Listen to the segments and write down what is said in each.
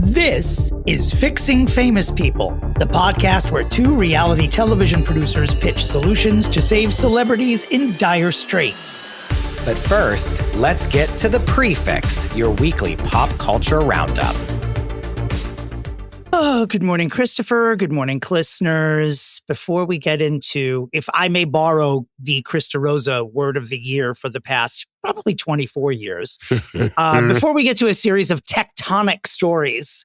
This is Fixing Famous People, the podcast where two reality television producers pitch solutions to save celebrities in dire straits. But first, let's get to the Pre-Fixe, your weekly pop culture roundup. Oh, good morning, Christopher. Good morning, listeners. Before we get into, if I may borrow the DeRosa word of the year for the past probably 24 years, before we get to a series of tectonic stories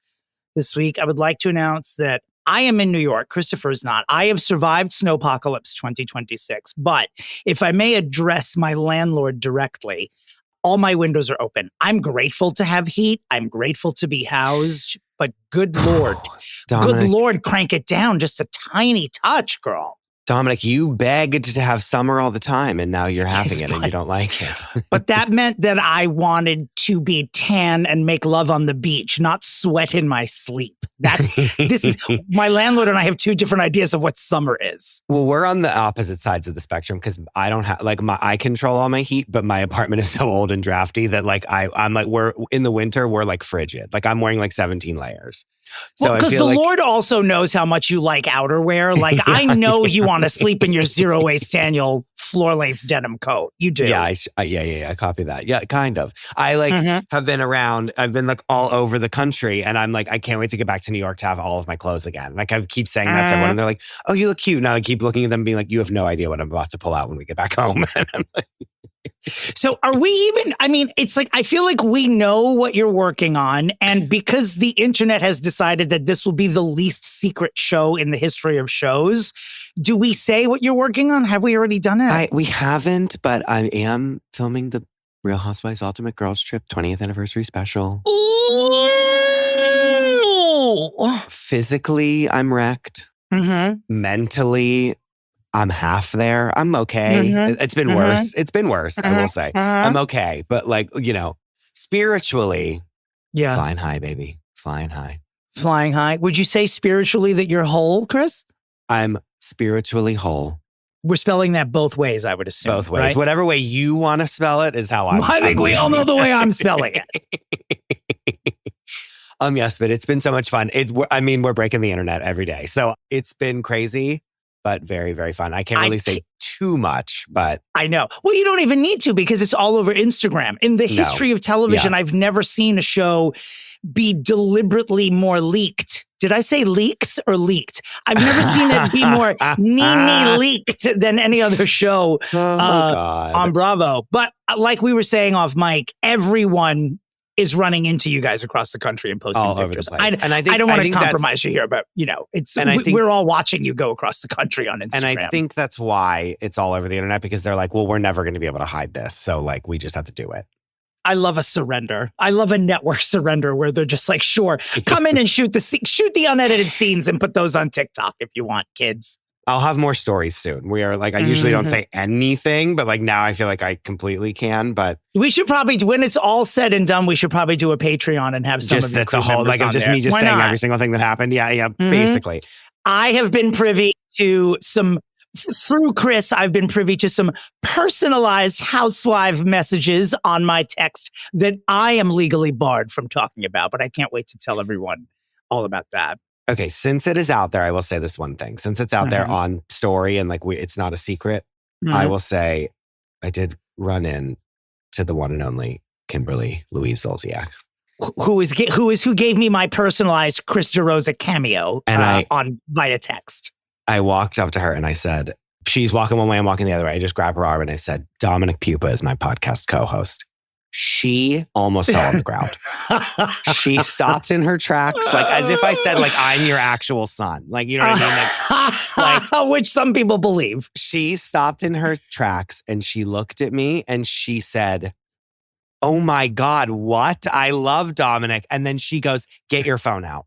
this week, I would like to announce that I am in New York. Christopher is not. I have survived Snowpocalypse 2026. But if I may address my landlord directly, all my windows are open. I'm grateful to have heat. I'm grateful to be housed. But good Lord, Dominick, good Lord, crank it down just a tiny touch, girl. Dominick, you begged to have summer all the time, and now you're having Yes, it, and you don't like it. But that meant that I wanted to be tan and make love on the beach, not sweat in my sleep. This is my landlord and I have two different ideas of what summer is. Well, we're on the opposite sides of the spectrum because I don't have I control all my heat, but my apartment is so old and drafty that I'm like we're in the winter we're like frigid. Like I'm wearing like 17 layers. So well, because the Lord also knows how much you like outerwear. Like I know you want to sleep in your zero waist Daniel floor length denim coat. You do. Yeah, I copy that. Yeah, kind of. I have been around. I've been like all over the country, and I'm like, I can't wait to get back to New York to have all of my clothes again. Like I keep saying that to everyone, and they're like, "Oh, you look cute." Now I keep looking at them, being like, "You have no idea what I'm about to pull out when we get back home." And I'm like, so are we even, I mean, it's like, I feel like we know what you're working on. And because the internet has decided that this will be the least secret show in the history of shows, do we say what you're working on? Have we already done it? We haven't, but I am filming the Real Housewives Ultimate Girls Trip 20th anniversary special. Ooh. Physically, I'm wrecked. Mm-hmm. Mentally, I'm half there. I'm okay. Mm-hmm. It's been worse. It's been worse, I will say. I'm okay. But like, spiritually, flying high, baby. Flying high. Flying high. Would you say spiritually that you're whole, Chris? I'm spiritually whole. We're spelling that both ways, I would assume. Both ways. Right? Whatever way you want to spell it is how I think we all know the way I'm spelling it. Yes, but it's been so much fun. We're breaking the internet every day. So it's been crazy, but very, very fun. I can't really say too much, but... I know. Well, you don't even need to because it's all over Instagram. In the history of television, I've never seen a show be deliberately more leaked. Did I say leaks or leaked? I've never seen it be more leaked than any other show on Bravo. But like we were saying off mic, everyone is running into you guys across the country and posting all pictures. over the place. I don't want to compromise you here, but we're all watching you go across the country on Instagram. And I think that's why it's all over the internet, because they're like, well, we're never going to be able to hide this. So like, we just have to do it. I love a surrender. I love a network surrender where they're just like, sure, come in and shoot the unedited scenes and put those on TikTok if you want, kids. I'll have more stories soon. We are like, I usually don't say anything, but like now I feel like I completely can. But we should probably, when it's all said and done, we should probably do a Patreon and have some of that's a whole like just me just saying every single thing that happened. Yeah, basically. I have been privy to through Chris, I've been privy to some personalized housewife messages on my text that I am legally barred from talking about, but I can't wait to tell everyone all about that. Okay, since it is out there, I will say this one thing. Since it's out there on story and like it's not a secret, I will say I did run in to the one and only Kimberly Louise Zolciak, who gave me my personalized Chris DeRosa cameo on via text. I walked up to her and I said, she's walking one way, I'm walking the other way. I just grabbed her arm and I said, Dominick Pupa is my podcast co-host. She almost fell on the ground. She stopped in her tracks, like as if I said, like, I'm your actual son. Like, you know what I mean? Like, which some people believe. She stopped in her tracks and she looked at me and she said, oh my God, what? I love Dominick. And then she goes, get your phone out.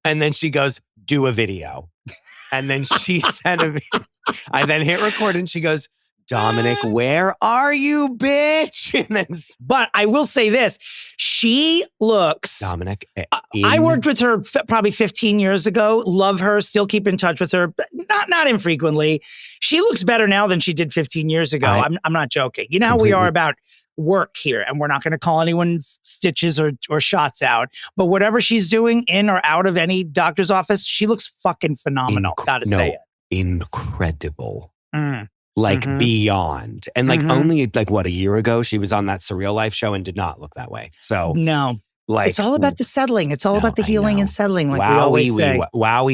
And then she goes, do a video. And then she sent a video. I then hit record and she goes, Dominick, where are you, bitch? And then, but I will say this. She looks... Dominick. I worked with her probably 15 years ago. Love her. Still keep in touch with her. But not infrequently. She looks better now than she did 15 years ago. I'm not joking. You know how we are about work here, and we're not going to call anyone's stitches or shots out, but whatever she's doing in or out of any doctor's office, she looks fucking phenomenal. Gotta say it. Incredible. Mm. Like beyond. And like only like what, a year ago, she was on that Surreal Life show and did not look that way. So no, like it's all about the settling. It's all about the healing and settling. Like we always say. Wow.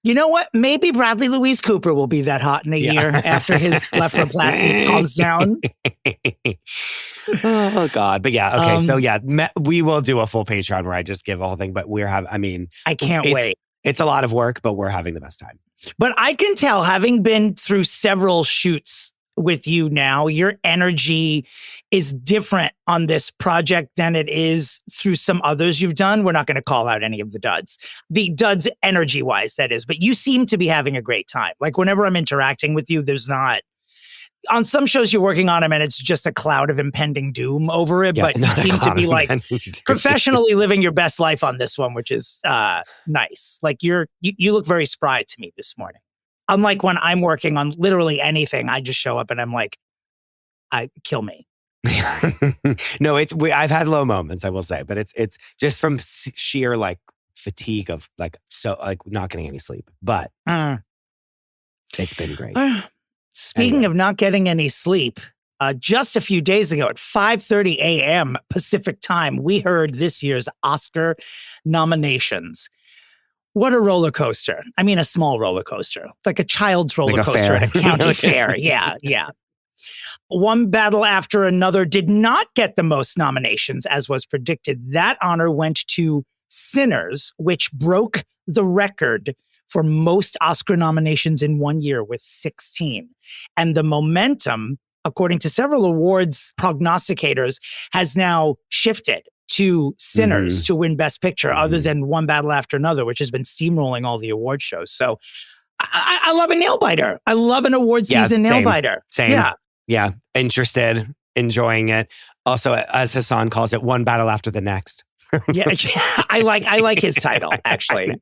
You know what? Maybe Bradley Louise Cooper will be that hot in a year after his blepharoplasty calms down. Oh God. But yeah. Okay. So yeah, we will do a full Patreon where I just give a whole thing, but I can't wait. It's a lot of work, but we're having the best time. But I can tell, having been through several shoots with you now, your energy is different on this project than it is through some others you've done. We're not going to call out any of the duds. The duds energy-wise, that is. But you seem to be having a great time. Like whenever I'm interacting with you, there's not... On some shows you're working on them and it's just a cloud of impending doom over it, but you seem to be like professionally living your best life on this one, which is nice. Like you look very spry to me this morning. Unlike when I'm working on literally anything, I just show up and I'm like, kill me. No, I've had low moments, I will say, but it's just from sheer like fatigue of like not getting any sleep. But it's been great. Speaking of not getting any sleep, just a few days ago at 5:30 a.m. Pacific time, we heard this year's Oscar nominations. What a roller coaster. I mean, a small roller coaster, like a child's roller coaster at a county fair. Yeah. One battle after another did not get the most nominations, as was predicted. That honor went to Sinners, which broke the record for most Oscar nominations in one year with 16. And the momentum, according to several awards prognosticators, has now shifted to Sinners to win Best Picture, other than One Battle After Another, which has been steamrolling all the award shows. So I love a nail biter. I love an award season nail biter. Same. Yeah. Interested, enjoying it. Also, as Hassan calls it, one battle after the next. Yeah. I like his title, actually.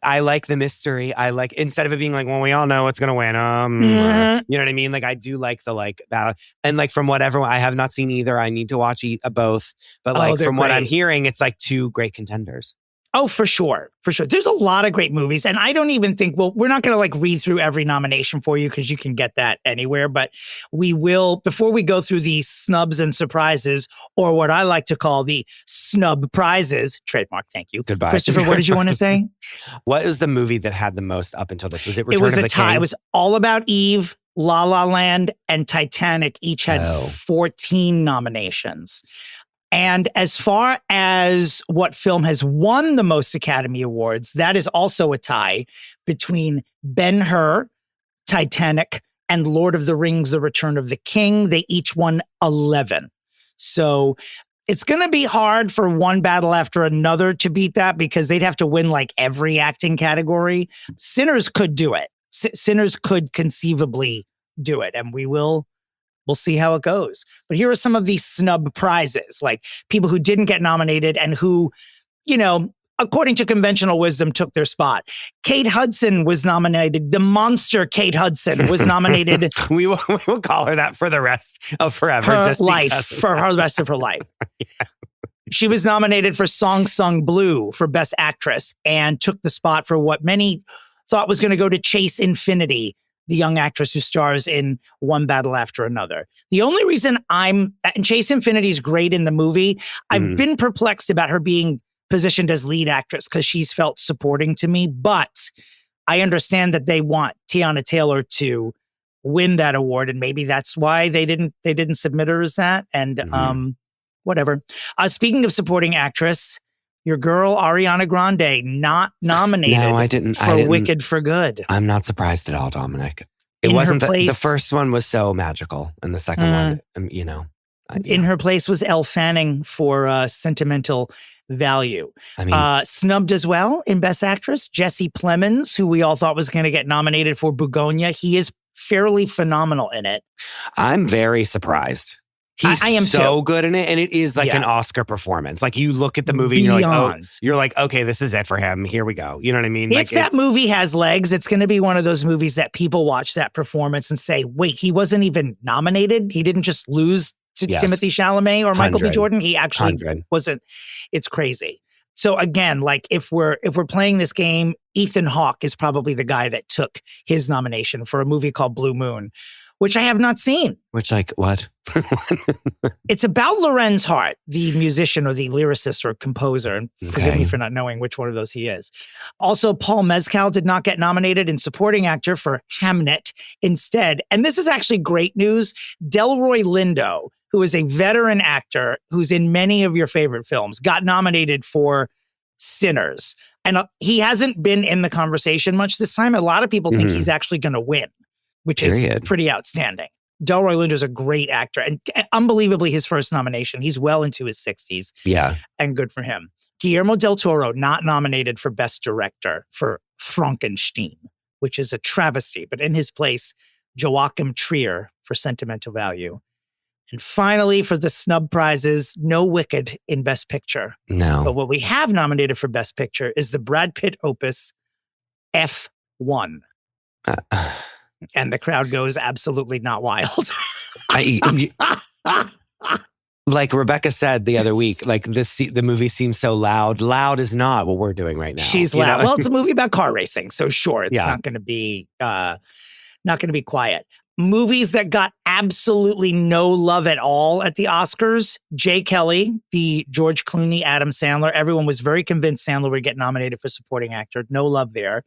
I like the mystery. I like, instead of it being like, well, we all know what's going to win. You know what I mean? Like, I do like the like battle. And like from whatever, I have not seen either. I need to watch both. But like from what I'm hearing, it's like two great contenders. Oh, for sure. For sure. There's a lot of great movies. And I don't even think, we're not going to like read through every nomination for you because you can get that anywhere. But we will, before we go through the snubs and surprises, or what I like to call the snub prizes, trademark, thank you. Goodbye. Christopher, what did you want to say? What was the movie that had the most up until this? Was it Return of the King? Tie. It was All About Eve, La La Land, and Titanic each had 14 nominations. And as far as what film has won the most Academy Awards, that is also a tie between Ben-Hur, Titanic, and Lord of the Rings, The Return of the King. They each won 11. So it's going to be hard for One Battle After Another to beat that because they'd have to win like every acting category. Sinners could do it. Sinners could conceivably do it. And we'll see how it goes. But here are some of these snub prizes, like people who didn't get nominated and who, according to conventional wisdom, took their spot. Kate Hudson was nominated. The monster Kate Hudson was nominated. we will call her that for the rest of forever. For the rest of her life. Yeah. She was nominated for Song Sung Blue for Best Actress and took the spot for what many thought was going to go to Chase Infinity, the young actress who stars in One Battle After Another. The only reason and Chase Infinity is great in the movie, I've been perplexed about her being positioned as lead actress because she's felt supporting to me, but I understand that they want Tiana Taylor to win that award, and maybe that's why they didn't submit her as that, and whatever. Speaking of supporting actress, your girl Ariana Grande not nominated. No, I didn't. Wicked for Good. I'm not surprised at all, Dominic. It wasn't the first one was so magical, and the second one, in her place was Elle Fanning for Sentimental Value. I mean, snubbed as well in Best Actress, Jesse Plemons, who we all thought was going to get nominated for Begonia. He is fairly phenomenal in it. I'm very surprised. I am so good in it, and it is like an Oscar performance. Like you look at the movie, and you're like, okay, this is it for him. Here we go. You know what I mean? If that movie has legs, it's going to be one of those movies that people watch that performance and say, wait, he wasn't even nominated. He didn't just lose to Yes. Timothy Chalamet or Michael B. 100. Jordan. He actually 100. wasn't. It's crazy. So again, like if we're playing this game, Ethan Hawke is probably the guy that took his nomination for a movie called Blue Moon, which I have not seen. Which, like, what? It's about Lorenz Hart, the musician or the lyricist or composer. And forgive me for not knowing which one of those he is. Also, Paul Mescal did not get nominated in supporting actor for Hamnet. Instead, and this is actually great news, Delroy Lindo, who is a veteran actor who's in many of your favorite films, got nominated for Sinners. And he hasn't been in the conversation much this time. A lot of people think he's actually going to win, which is pretty outstanding. Delroy Lindo's a great actor and unbelievably his first nomination. He's well into his 60s. Yeah. And good for him. Guillermo del Toro not nominated for Best Director for Frankenstein, which is a travesty. But in his place, Joachim Trier for Sentimental Value. And finally, for the snub prizes, no Wicked in Best Picture. No. But what we have nominated for Best Picture is the Brad Pitt opus F1. And the crowd goes absolutely not wild. Like Rebecca said the other week, like the movie seems so loud. Loud is not what we're doing right now. She's loud. Know? Well, it's a movie about car racing, so sure, it's Yeah. not going to be quiet. Movies that got absolutely no love at all at the Oscars. Jay Kelly, the George Clooney, Adam Sandler. Everyone was very convinced Sandler would get nominated for supporting actor. No love there.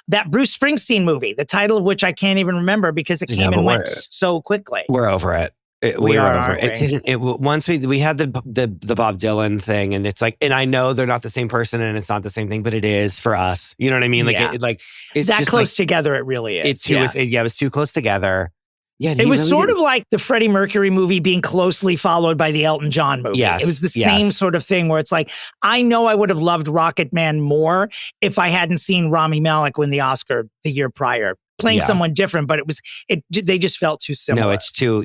That Bruce Springsteen movie, the title of which I can't even remember because it came and went so quickly. We're over it. We are over it. It didn't. Once we had the Bob Dylan thing, and it's like, and I know they're not the same person, and it's not the same thing, but it is for us. You know what I mean? Like, it's that just close together. It really is. It was too close together. Yeah, it was really sort of like the Freddie Mercury movie being closely followed by the Elton John movie. Yes, it was the same sort of thing where it's like, I know I would have loved Rocket Man more if I hadn't seen Rami Malek win the Oscar the year prior, playing someone different, but they just felt too similar. No, it's too,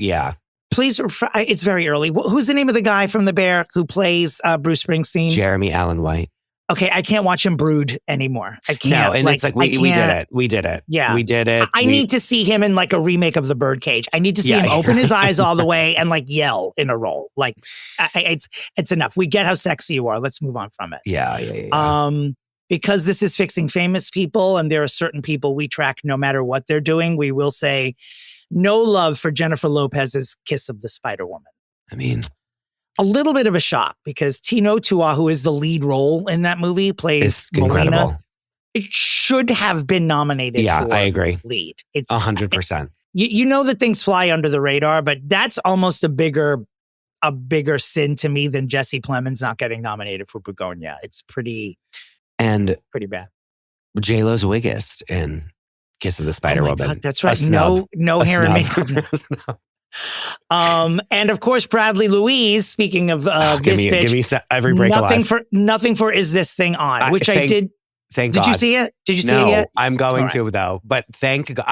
Please, it's very early. Who's the name of the guy from The Bear who plays Bruce Springsteen? Jeremy Allen White. Okay, I can't watch him brood anymore. I can't. No, and it's like, we did it. We did it. Yeah. We did it. I need to see him in like a remake of The Birdcage. I need to see him open his eyes all the way and like yell in a role. Like, it's enough. We get how sexy you are. Let's move on from it. Yeah. Because this is Fixing Famous People and there are certain people we track no matter what they're doing, we will say no love for Jennifer Lopez's Kiss of the Spider-Woman. I mean, a little bit of a shock because Tino Tua, who is the lead role in that movie, plays incredible. Molina. It should have been nominated for I agree. lead. It's 100%. You know that things fly under the radar, but that's almost a bigger sin to me than Jesse Plemons not getting nominated for Begonia. It's pretty bad. J-Lo's wiggist in Kiss of the Spider-Woman. That's right. No hair and makeup. And of course, Bradley Louise, speaking of this bitch, give me every break nothing for Is This Thing On, which I did. Thank God. Did you see it? Did you see it yet? I'm going to though, but thank God.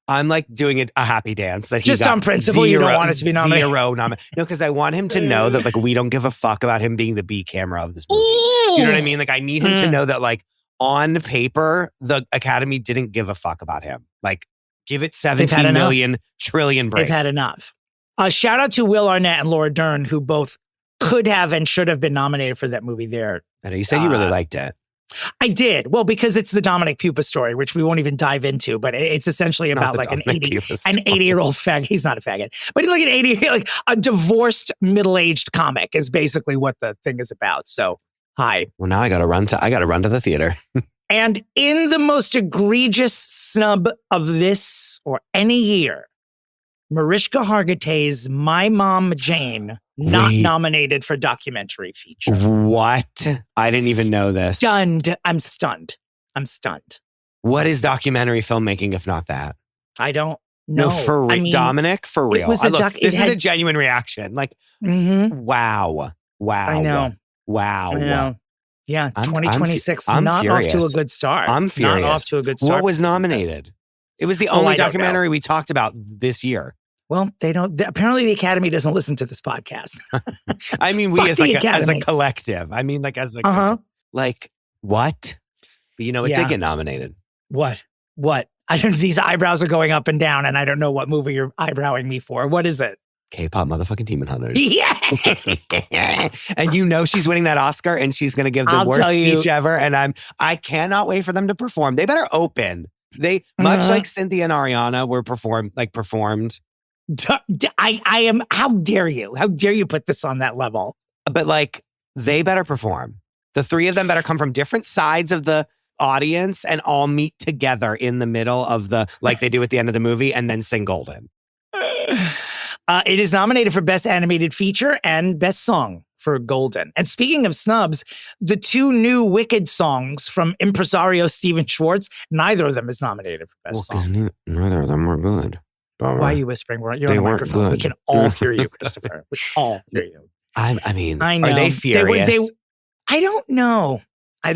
I'm like doing a happy dance that he just got on principle. You don't want it to be nominated. No, because I want him to know that like we don't give a fuck about him being the B camera of this movie. Do you know what I mean? Like I need him to know that like on paper the Academy didn't give a fuck about him. Like give it 17 million trillion breaks. They've had enough. Shout out to Will Arnett and Laura Dern, who both could have and should have been nominated for that movie there. I know you said you really liked it. I did. Well, because it's the Dominick Pupa story, which we won't even dive into, but it's essentially about like an 80-year-old faggot. He's not a faggot, but like a divorced middle-aged comic is basically what the thing is about. So, hi. Well, now I got to run to the theater. And in the most egregious snub of this or any year, Mariska Hargitay's My Mom Jane not nominated for documentary feature. What? I didn't even know this. Stunned. I'm stunned. What is documentary filmmaking if not that? I don't know. No, for real. Dominic, for real. This is a genuine reaction. Like, wow. I know. Wow. Yeah, 2026. I'm not furious. off to a good start. I'm furious. Not off to a good start. What was nominated? It was the only documentary we talked about this year. Well, they don't. Apparently, the Academy doesn't listen to this podcast. I mean, we as a collective. I mean, like as a like what? But you know, it did get nominated. What? I don't. These eyebrows are going up and down, and I don't know what movie you're eyebrowing me for. What is it? K-pop motherfucking Demon Hunters. Yes. And you know she's winning that Oscar and she's going to give the I'll worst tell you. speech ever. And I cannot wait for them to perform. They better open. They, much like Cynthia and Ariana were performed. I am, how dare you? How dare you put this on that level? But like, they better perform. The three of them better come from different sides of the audience and all meet together in the middle of the, like they do at the end of the movie, and then sing Golden. It is nominated for Best Animated Feature and Best Song for Golden. And speaking of snubs, the two new Wicked songs from impresario Steven Schwartz, neither of them is nominated for Best Song. Neither of them were good. Why are you whispering? You're on the microphone. Good. We can all hear you, Christopher. We all hear you. I know. Are they furious? I don't know. I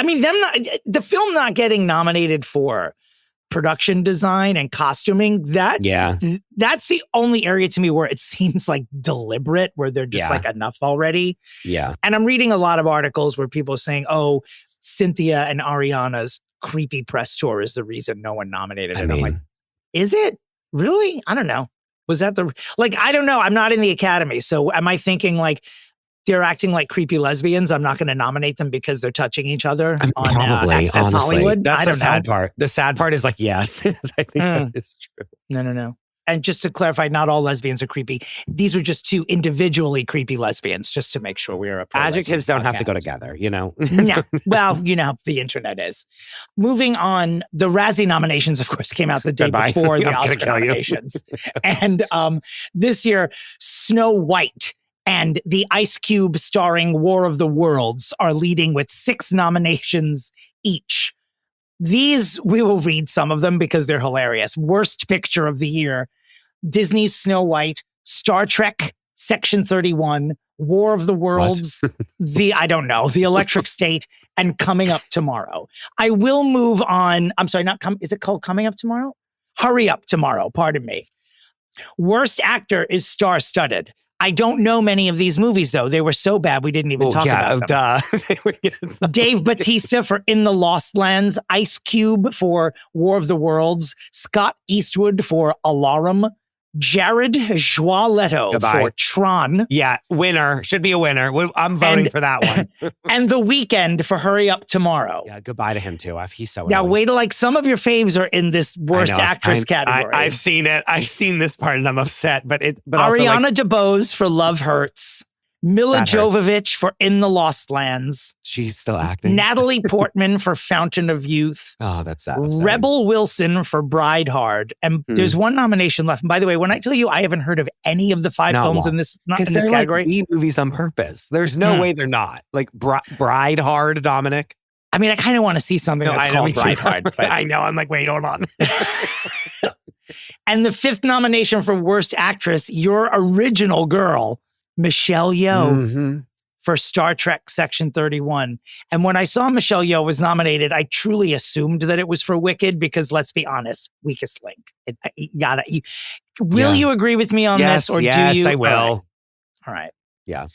mean, the film not getting nominated for production design and costuming, that's the only area to me where it seems like deliberate, where they're just like enough already. Yeah. And I'm reading a lot of articles where people are saying, oh, Cynthia and Ariana's creepy press tour is the reason no one nominated it. I'm like, is it? Really? I don't know. Was that I don't know. I'm not in the Academy. So am I thinking like they're acting like creepy lesbians? I'm not going to nominate them because they're touching each other on probably, Access honestly. Hollywood. That's the sad part. The sad part is like, yes, I think that is true. No. And just to clarify, not all lesbians are creepy. These are just two individually creepy lesbians, just to make sure we're adjectives don't have to go together, you know? No. Well, you know, the internet is. Moving on, the Razzie nominations, of course, came out the day before the Oscar nominations. And this year, Snow White and the Ice Cube starring War of the Worlds are leading with 6 nominations each. These, we will read some of them because they're hilarious. Worst Picture of the Year, Disney's Snow White, Star Trek, Section 31, War of the Worlds, The Electric State, and Coming Up Tomorrow. I will move on. I'm sorry, is it called Coming Up Tomorrow? Hurry Up Tomorrow, pardon me. Worst Actor is Star-Studded. I don't know many of these movies, though. They were so bad, we didn't even talk about them. Dave Bautista for In the Lost Lands, Ice Cube for War of the Worlds, Scott Eastwood for Alarum, Jared Leto for Tron. Yeah, winner. Should be a winner. I'm voting for that one. And The Weeknd for Hurry Up Tomorrow. Yeah, goodbye to him, too. He's so now, annoying. wait till some of your faves are in this Worst Actress category. I've seen it. I've seen this part and I'm upset. But Ariana DeBose for Love Hurts. Mila Jovovich for In the Lost Lands. She's still acting. Natalie Portman for Fountain of Youth. Oh, that's sad. Rebel Wilson for Bride Hard. And there's one nomination left. And by the way, when I tell you I haven't heard of any of the 5 films in this category. Like B-movies on purpose. There's no way they're not. Like Bride Hard, Dominic. I mean, I kind of want to see something that's called Bride Hard. But I know. I'm like, wait, hold on. And the 5th nomination for Worst Actress, your original girl, Michelle Yeoh for Star Trek Section 31. And when I saw Michelle Yeoh was nominated, I truly assumed that it was for Wicked because, let's be honest, weakest link. Will you agree with me on this? Or do you? Yes, I will. All right. Yeah.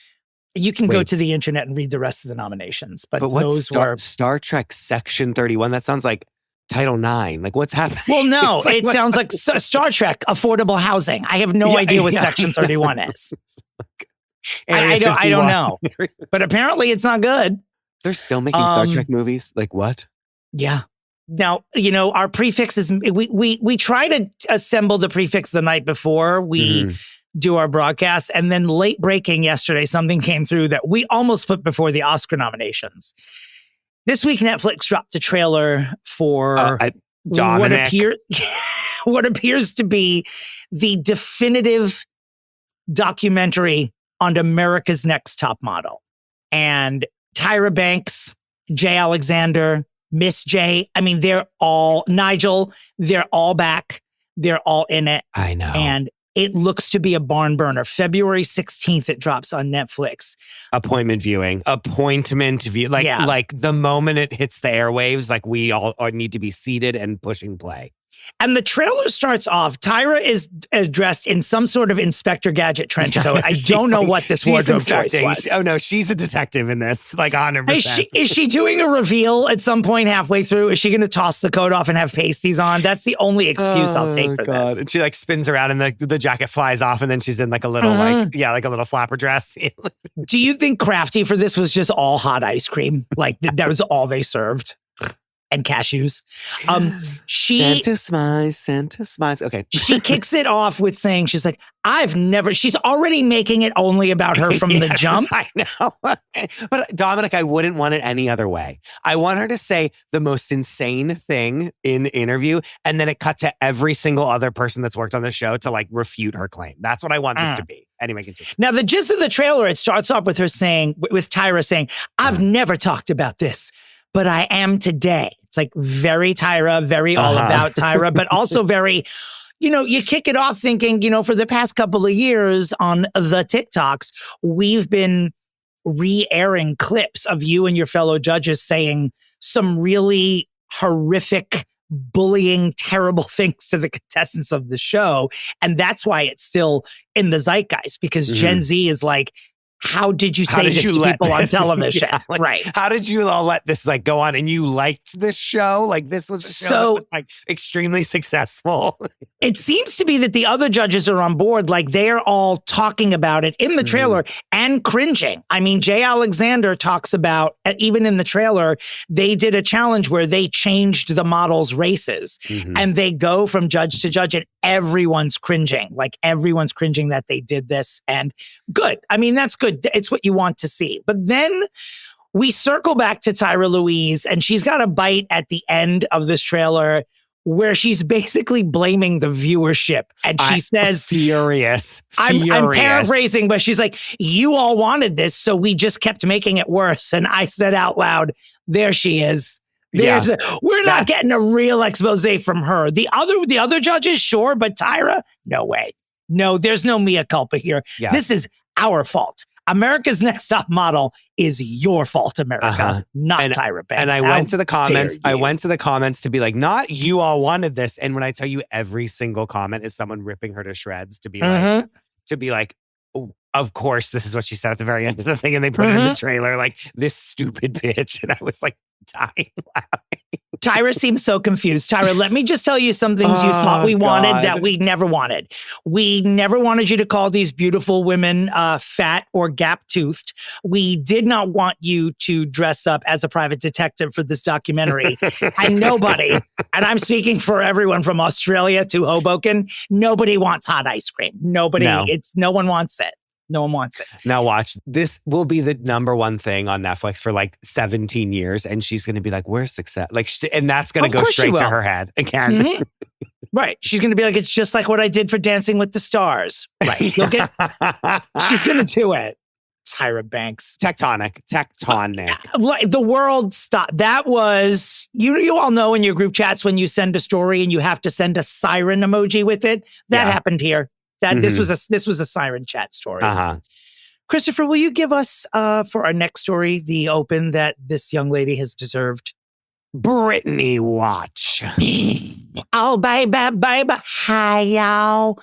You can go to the internet and read the rest of the nominations. But those were Star Trek Section 31. That sounds like Title IX. Like, what's happening? Well, no, it sounds like Star Trek Affordable Housing. I have no idea what Section 31 is. I don't know. But apparently it's not good. They're still making Star Trek movies? Like what? Yeah. Now, our prefixes, we try to assemble the prefix the night before we do our broadcast. And then late breaking yesterday, something came through that we almost put before the Oscar nominations. This week, Netflix dropped a trailer for what appears to be the definitive documentary on America's Next Top Model. And Tyra Banks, Jay Alexander, Miss J, I mean, Nigel, they're all back. They're all in it. I know. And it looks to be a barn burner. February 16th, it drops on Netflix. Appointment view. Like the moment it hits the airwaves, like we all need to be seated and pushing play. And the trailer starts off. Tyra is dressed in some sort of Inspector Gadget trench coat. I don't know what this wardrobe choice was. Oh no, she's a detective in this, like 100%. Is she doing a reveal at some point halfway through? Is she going to toss the coat off and have pasties on? That's the only excuse I'll take for this. And she like spins around and the jacket flies off, and then she's in like a little like a little flapper dress. Do you think Crafty for this was just all hot ice cream? Like that was all they served? And cashews. Santa smiles. Okay. She kicks it off with saying, she's like, she's already making it only about her from the jump. I know. But Dominic, I wouldn't want it any other way. I want her to say the most insane thing in interview, and then it cut to every single other person that's worked on the show to like refute her claim. That's what I want this to be. Anyway, continue. Now, the gist of the trailer, it starts off with her saying, with Tyra saying, I've never talked about this, but I am today. It's like very Tyra, very all about Tyra, but also very, you kick it off thinking, for the past couple of years on the TikToks, we've been re-airing clips of you and your fellow judges saying some really horrific, bullying, terrible things to the contestants of the show. And that's why it's still in the zeitgeist, because Gen Z is like, how did you say this to people on television? Yeah, right. How did you all let this like go on? And you liked this show? Like this was a show that was like extremely successful. It seems to be that the other judges are on board. Like they're all talking about it in the trailer and cringing. I mean, Jay Alexander talks about, even in the trailer, they did a challenge where they changed the models' races and they go from judge to judge and everyone's cringing. Like everyone's cringing that they did this, and good. I mean, that's good. It's what you want to see. But then we circle back to Tyra Louise, and she's got a bite at the end of this trailer where she's basically blaming the viewership. And she says, furious. I'm paraphrasing, but she's like, you all wanted this, so we just kept making it worse. And I said out loud, there she is. We're not getting a real expose from her. The other judges, sure, but Tyra, no way. No, there's no mea culpa here. Yeah. This is our fault. America's Next Top Model is your fault, America, not Tyra Banks. And I went to the comments. I went to the comments to be like, not you all wanted this. And when I tell you every single comment is someone ripping her to shreds to be like, oh, of course, this is what she said at the very end of the thing. And they put it in the trailer, like this stupid bitch. And I was like dying laughing. Tyra seems so confused. Tyra, let me just tell you some things you thought we wanted that we never wanted. We never wanted you to call these beautiful women fat or gap-toothed. We did not want you to dress up as a private detective for this documentary. And nobody, and I'm speaking for everyone from Australia to Hoboken, nobody wants hot ice cream. No one wants it. No one wants it. Now watch. This will be the number one thing on Netflix for like 17 years. And she's going to be like, where's success? Like, and that's going to go straight to her head again. Right. She's going to be like, it's just like what I did for Dancing with the Stars. Right. She's going to do it. Tyra Banks. Tectonic. The world stopped. That was, you all know in your group chats when you send a story and you have to send a siren emoji with it. That happened here. This was a siren chat story. Christopher, will you give us for our next story the open that this young lady has deserved? Britney watch. Oh, baby. Hi, y'all.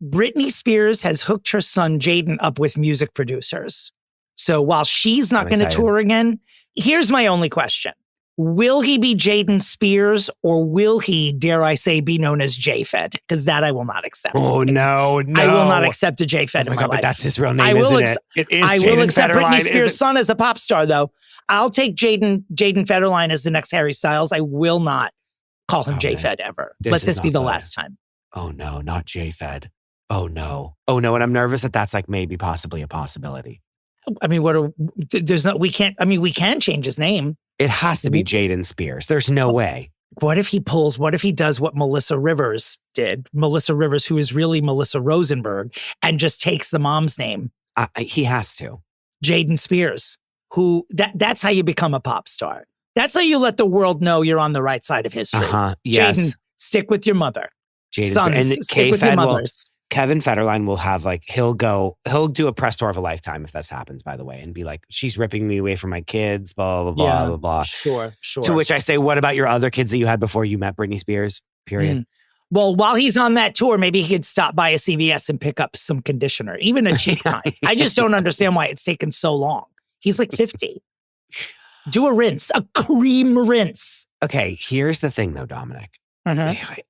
Britney Spears has hooked her son Jaden up with music producers. So while she's not going to tour again, here's my only question. Will he be Jaden Spears, or will he, dare I say, be known as J-Fed? Because that I will not accept. Oh, no. I will not accept a J-Fed in my life. But that's his real name, isn't it? It is I will accept Britney Spears' son as a pop star, though. I'll take Jaden Federline as the next Harry Styles. I will not call him J-Fed ever. Let this be the last time. Oh, no, not J-Fed. Oh, no. Oh, no, and I'm nervous that that's like maybe possibly a possibility. I mean, we can change his name. It has to be Jaden Spears. There's no way. What if he does what Melissa Rivers did? Melissa Rivers, who is really Melissa Rosenberg, and just takes the mom's name. He has to. Jaden Spears, that's how you become a pop star. That's how you let the world know you're on the right side of history. Yes. Jaden, stick with your mother. Sons, and stick with your mothers. Kevin Federline will have he'll do a press tour of a lifetime if this happens, by the way, and be like, she's ripping me away from my kids, blah, blah, blah, blah, blah. Sure. To which I say, what about your other kids that you had before you met Britney Spears? period. Well, while he's on that tour, maybe he could stop by a CVS and pick up some conditioner, even a cheap kind. I just don't understand why it's taken so long. He's like 50. Do a rinse, a cream rinse. Okay, here's the thing though, Dominic. Mm-hmm.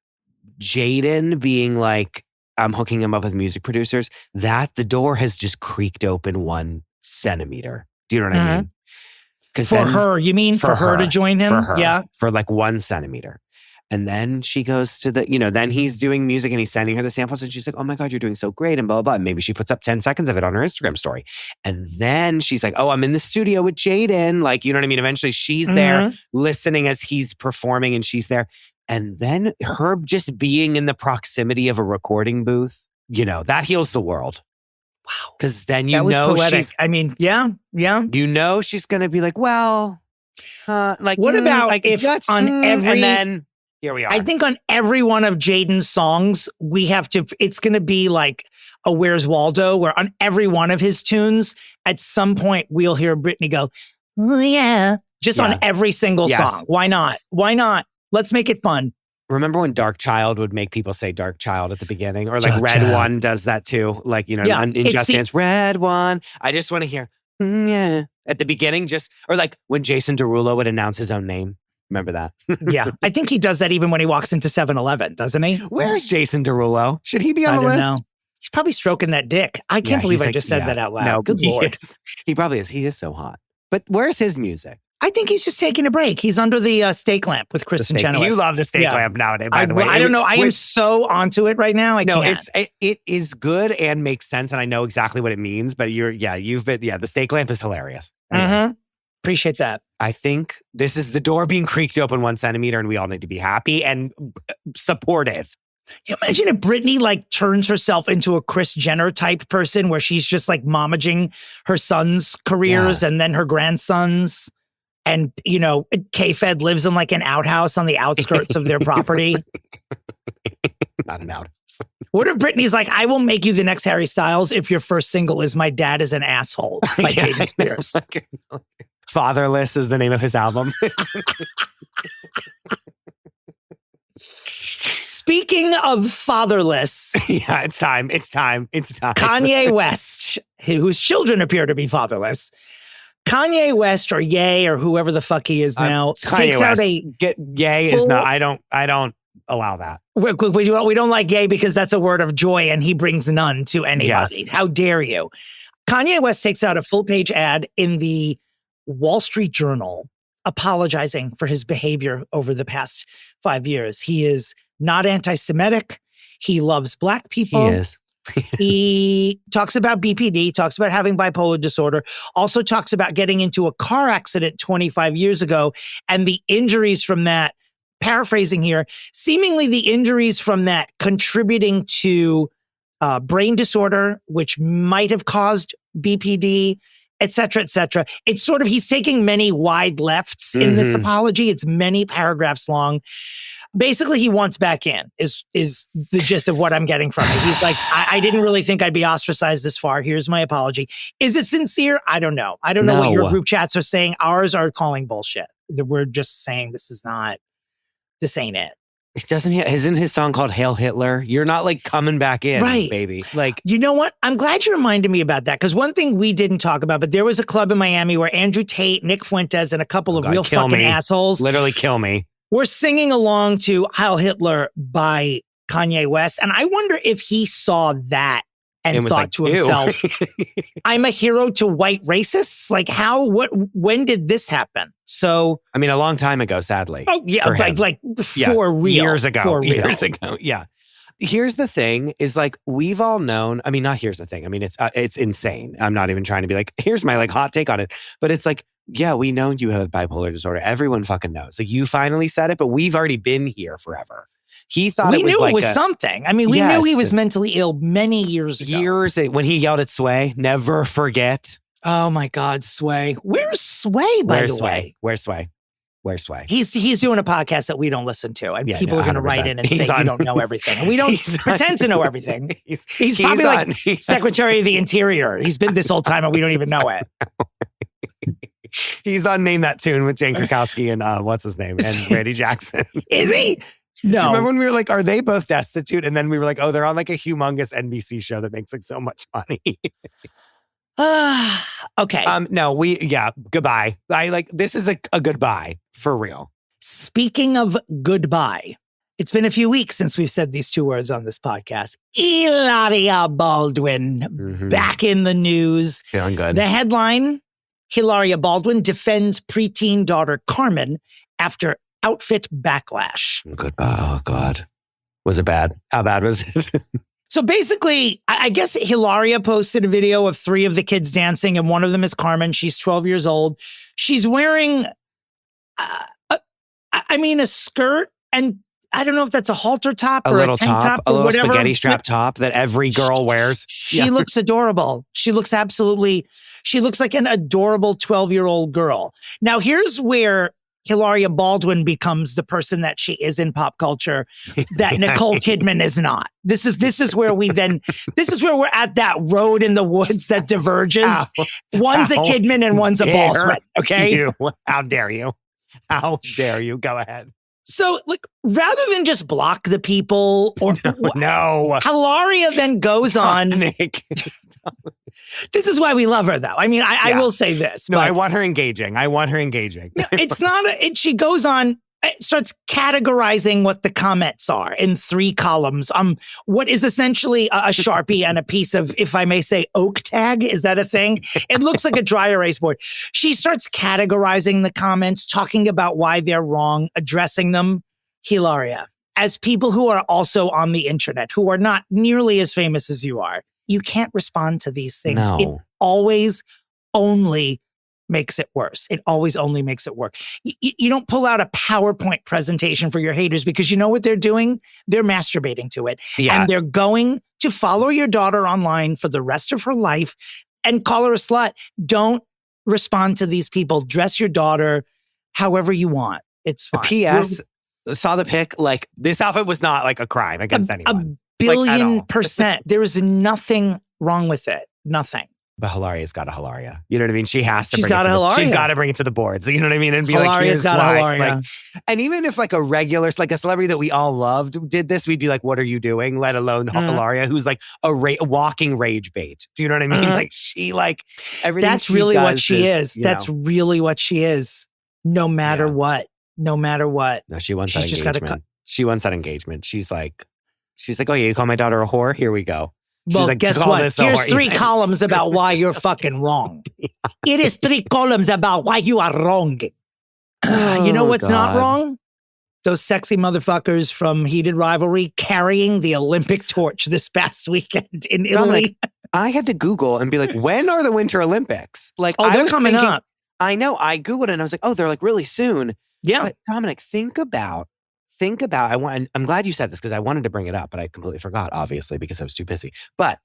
Jaden being like, I'm hooking him up with music producers, that the door has just creaked open 1 centimeter. Do you know what I mean? For her, you mean for her to join him? For her, yeah. For like 1 centimeter. And then she goes to the, then he's doing music and he's sending her the samples and she's like, oh my God, you're doing so great and blah, blah, blah. And maybe she puts up 10 seconds of it on her Instagram story. And then she's like, oh, I'm in the studio with Jaden. Like, you know what I mean? Eventually she's there listening as he's performing and she's there. And then her just being in the proximity of a recording booth, that heals the world. Wow. Because then that was poetic. I mean, yeah. She's going to be like, well, what about like if on every, and then here we are. I think on every one of Jaden's songs, it's going to be like a Where's Waldo, where on every one of his tunes, at some point we'll hear Britney go, oh yeah, just on every single song. Why not? Let's make it fun. Remember when Dark Child would make people say Dark Child at the beginning? Or like Red One does that too. Like, in Just Dance, Red One. I just want to hear, yeah, at the beginning, or like when Jason Derulo would announce his own name. Remember that? Yeah. I think he does that even when he walks into 7-Eleven, doesn't he? Where's Jason Derulo? Should he be on the list? Know. He's probably stroking that dick. I can't believe I just said that out loud. No, good Lord. He probably is. He is so hot. But where's his music? I think he's just taking a break. He's under the steak lamp with Kristen Chenoweth. You love the steak lamp nowadays, by the way. I don't know. I am so onto it right now. I can't. It is good and makes sense. And I know exactly what it means. But the steak lamp is hilarious. Anyway. Appreciate that. I think this is the door being creaked open 1 centimeter and we all need to be happy and supportive. You imagine if Britney like turns herself into a Kris Jenner type person where she's just like momaging her son's careers and then her grandsons. And, K-Fed lives in like an outhouse on the outskirts of their property. Not an outhouse. What if Britney's like, I will make you the next Harry Styles if your first single is My Dad is an Asshole by Jaden Spears. Fatherless is the name of his album. Speaking of fatherless. Yeah, it's time. Kanye West, whose children appear to be fatherless. Kanye West or Ye or whoever the fuck he is now takes out a Ye is not. I don't allow that. We don't like Ye because that's a word of joy and he brings none to anybody. Yes. How dare you? Kanye West takes out a full-page ad in the Wall Street Journal apologizing for his behavior over the past 5 years. He is not anti-Semitic. He loves Black people. He is. He talks about BPD, talks about having bipolar disorder, also talks about getting into a car accident 25 years ago and the injuries from that, paraphrasing here, seemingly the injuries from that contributing to brain disorder, which might have caused BPD, et cetera, et cetera. It's sort of, he's taking many wide lefts in this apology. It's many paragraphs long. Basically, he wants back in, is the gist of what I'm getting from it. He's like, I didn't really think I'd be ostracized this far. Here's my apology. Is it sincere? I don't know. I don't know what your group chats are saying. Ours are calling bullshit. We're just saying this ain't it. Isn't his song called Hail Hitler? You're not like coming back in, baby. Like, you know what? I'm glad you reminded me about that because one thing we didn't talk about, but there was a club in Miami where Andrew Tate, Nick Fuentes, and a couple of real fucking assholes. Literally kill me. We're singing along to Heil Hitler by Kanye West. And I wonder if he saw that and thought like, to himself, I'm a hero to white racists? Like when did this happen? So, I mean, a long time ago, sadly. Oh, yeah. For real. Years ago. Yeah. Here's the thing is like, we've all known, I mean, not here's the thing. I mean, it's insane. I'm not even trying to be like, here's my like hot take on it. But it's like, yeah, we know you have bipolar disorder. Everyone fucking knows. Like you finally said it, but we've already been here forever. He thought we knew it was something. I mean, we knew he was mentally ill many years ago. When he yelled at Sway, never forget. Oh my God, Sway. Where's Sway, by the way? Where's Sway? He's doing a podcast that we don't listen to. And people are going to write in and say you don't know everything. And we don't pretend to know everything. He's probably like Secretary of the Interior. He's been this whole time and we don't even know it. He's on Name That Tune with Jane Krakowski and what's his name? And Randy Jackson. Is he? Do you No. remember when we were like, are they both destitute? And then we were like, oh, they're on like a humongous NBC show that makes like so much money. Okay. No, goodbye. This is a goodbye for real. Speaking of goodbye, it's been a few weeks since we've said these two words on this podcast. Hilaria Baldwin back in the news. Feeling good. The headline, Hilaria Baldwin defends preteen daughter Carmen after outfit backlash. Goodbye. Oh, God. Was it bad? How bad was it? So basically, I guess Hilaria posted a video of 3 of the kids dancing, and one of them is Carmen. She's 12 years old. She's wearing, a skirt, and I don't know if that's a halter top or a tank top a or little whatever. spaghetti strap top that every girl wears. She looks adorable. She looks like an adorable 12-year-old girl. Now, here's where Hilaria Baldwin becomes the person that she is in pop culture that Nicole Kidman is not. This is where we're at that road in the woods that diverges. One's a Kidman and one's a Baldwin. Okay. How dare you? How dare you? Go ahead. So, rather than just block the people or no. Hilaria then goes on. This is why we love her, though. I mean, I will say this. No, I want her engaging. No, it's not. She goes on, starts categorizing what the comments are in 3 columns. What is essentially a Sharpie and a piece of, if I may say, oak tag. Is that a thing? It looks like a dry erase board. She starts categorizing the comments, talking about why they're wrong, addressing them. Hilaria, as people who are also on the internet, who are not nearly as famous as you are, you can't respond to these things. No. It always only makes it worse. It always only makes it work. You don't pull out a PowerPoint presentation for your haters because you know what they're doing? They're masturbating to it. Yeah. And they're going to follow your daughter online for the rest of her life and call her a slut. Don't respond to these people. Dress your daughter however you want. It's fine. P.S. Saw the pic. This outfit was not like a crime against anyone. A billion %. There is nothing wrong with it. Nothing. But Hilaria's got a Hilaria. You know what I mean? She's got to bring it to the boards. You know what I mean? And be Hilaria's got a Hilaria. And even if a regular, a celebrity that we all loved did this, we'd be like, what are you doing? Let alone Hilaria, who's like a walking rage bait. Do you know what I mean? She everything. That's really what she is. That's really what she is. No matter what. No matter what. No, she wants that engagement. She wants that engagement. She's like, oh yeah, you call my daughter a whore? Here we go. Well, guess what? Here's 3 columns about why you're fucking wrong. It is 3 columns about why you are wrong. You know what's not wrong? Those sexy motherfuckers from Heated Rivalry carrying the Olympic torch this past weekend in Italy. I had to Google and be like, when are the Winter Olympics? They're coming up. I know. I Googled it and I was like, oh, they're really soon. Yeah. But Dominic, think about, I'm glad you said this because I wanted to bring it up, but I completely forgot, obviously, because I was too busy. But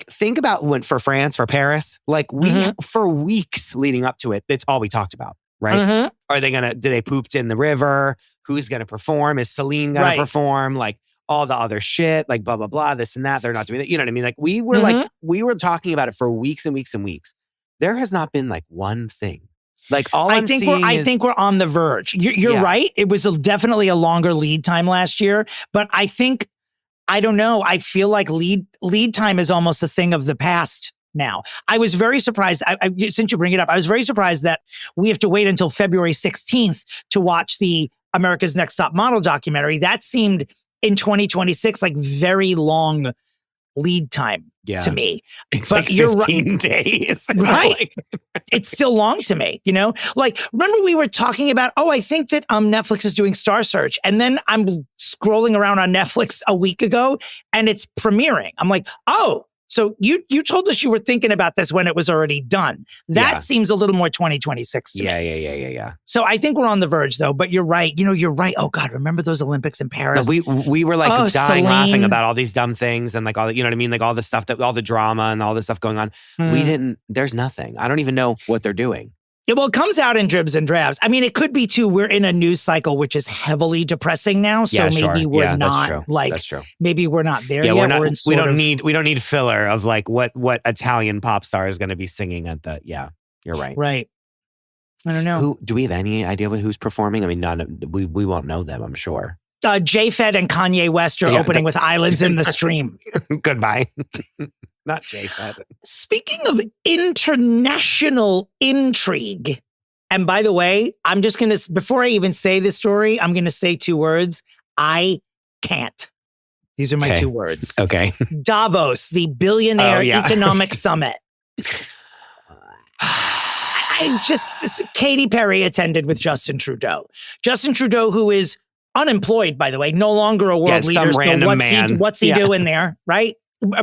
think about for France, for Paris, for weeks leading up to it, that's all we talked about, right? Are they do they pooped in the river? Who's going to perform? Is Celine going to perform? All the other shit, blah, blah, blah, this and that. They're not doing that. You know what I mean? We were talking about it for weeks and weeks and weeks. There has not been one thing. I think we're on the verge. You're right. It was definitely a longer lead time last year, but I don't know. I feel like lead time is almost a thing of the past now. I was very surprised. Since you bring it up, I was very surprised that we have to wait until February 16th to watch the America's Next Top Model documentary. That seemed in 2026 very long lead time to me. It's 15 days. Right. It's still long to me, remember we were talking about, I think that Netflix is doing Star Search. And then I'm scrolling around on Netflix a week ago and it's premiering. I'm like, oh, so you told us you were thinking about this when it was already done. That seems a little more 2026 to me. Yeah. So I think we're on the verge though, but you're right. You're right. Oh God, remember those Olympics in Paris? No, we were dying Celine. Laughing about all these dumb things and all the, you know what I mean? All the stuff all the drama and all this stuff going on. There's nothing. I don't even know what they're doing. Well, it comes out in dribs and drabs. I mean, it could be too, we're in a news cycle, which is heavily depressing now. So maybe we're not that's true. Maybe we're not there yet. We don't need filler of what Italian pop star is going to be singing at the, you're right. Right. I don't know. Do we have any idea who's performing? I mean, we won't know them, I'm sure. J-Fed and Kanye West are opening with Islands in the Stream. Goodbye. Not J-Fed. Speaking of international intrigue, and by the way, I'm just going to, before I even say this story, I'm going to say 2 words. I can't. These are my 2 words. Okay. Davos, the billionaire economic summit. Katy Perry attended with Justin Trudeau. Justin Trudeau, who is unemployed, by the way, no longer a world leader. Some random man. What's he doing there, right?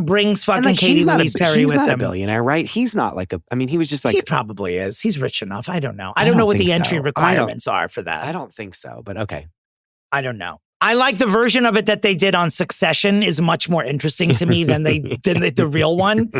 Brings fucking Katie Louise Perry with him. He's not a billionaire, right? He's not like he was just like... He probably is. He's rich enough. I don't know. I don't know what the entry requirements are for that. I don't think so, but okay. I don't know. I like the version of it that they did on Succession is much more interesting to me than the real one.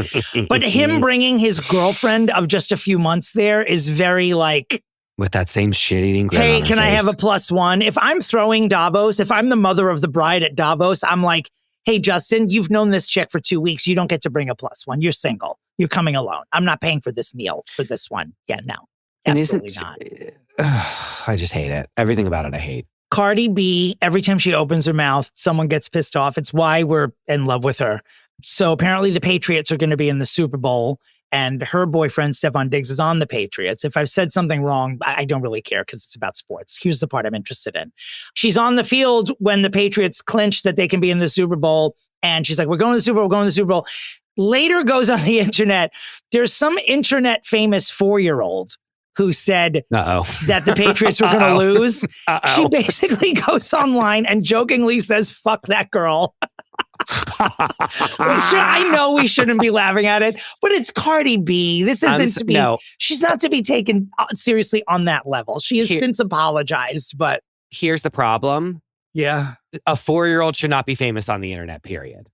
But him bringing his girlfriend of just a few months there is very like... With that same shit-eating grin Hey, on can her I face. have a +1? If I'm throwing Davos, if I'm the mother of the bride at Davos, I'm like, hey, Justin, you've known this chick for 2 weeks. You don't get to bring a +1. You're single. You're coming alone. I'm not paying for this meal for this one. Yeah, no. Absolutely not. I just hate it. Everything about it I hate. Cardi B, every time she opens her mouth, someone gets pissed off. It's why we're in love with her. So apparently the Patriots are going to be in the Super Bowl. And her boyfriend, Stephon Diggs, is on the Patriots. If I've said something wrong, I don't really care because it's about sports. Here's the part I'm interested in. She's on the field when the Patriots clinch that they can be in the Super Bowl. And she's like, we're going to the Super Bowl, we're going to the Super Bowl. Later goes on the internet. There's some internet famous 4-year-old who said that the Patriots were going to lose. She basically goes online and jokingly says, fuck that girl. I know we shouldn't be laughing at it, but it's Cardi B. This isn't to be. No. She's not to be taken seriously on that level. She has since apologized, but here's the problem. Yeah, a 4-year-old should not be famous on the internet. Period.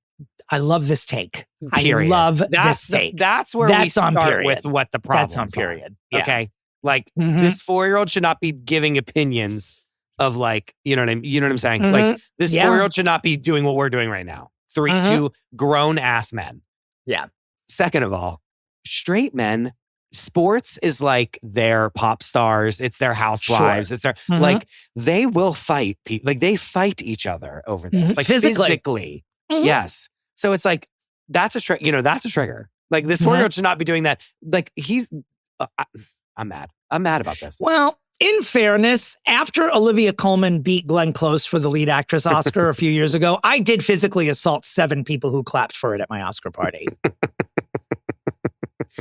I love this take. Period. I love this take. That's where we start with what the problem. That's on period. Yeah. Okay, like this 4-year-old should not be giving opinions of like you know what I'm saying. Like this 4-year-old should not be doing what we're doing right now. 2 grown ass men. Yeah. Second of all, straight men, sports is like their pop stars. It's their housewives. It's their like they will fight. Like they fight each other over this, like physically. Yes. So it's like that's a trigger. Like this 4-year-old should not be doing that. Like he's. I'm mad. I'm mad about this. Well. In fairness, after Olivia Colman beat Glenn Close for the lead actress Oscar a few years ago, I did physically assault 7 people who clapped for it at my Oscar party.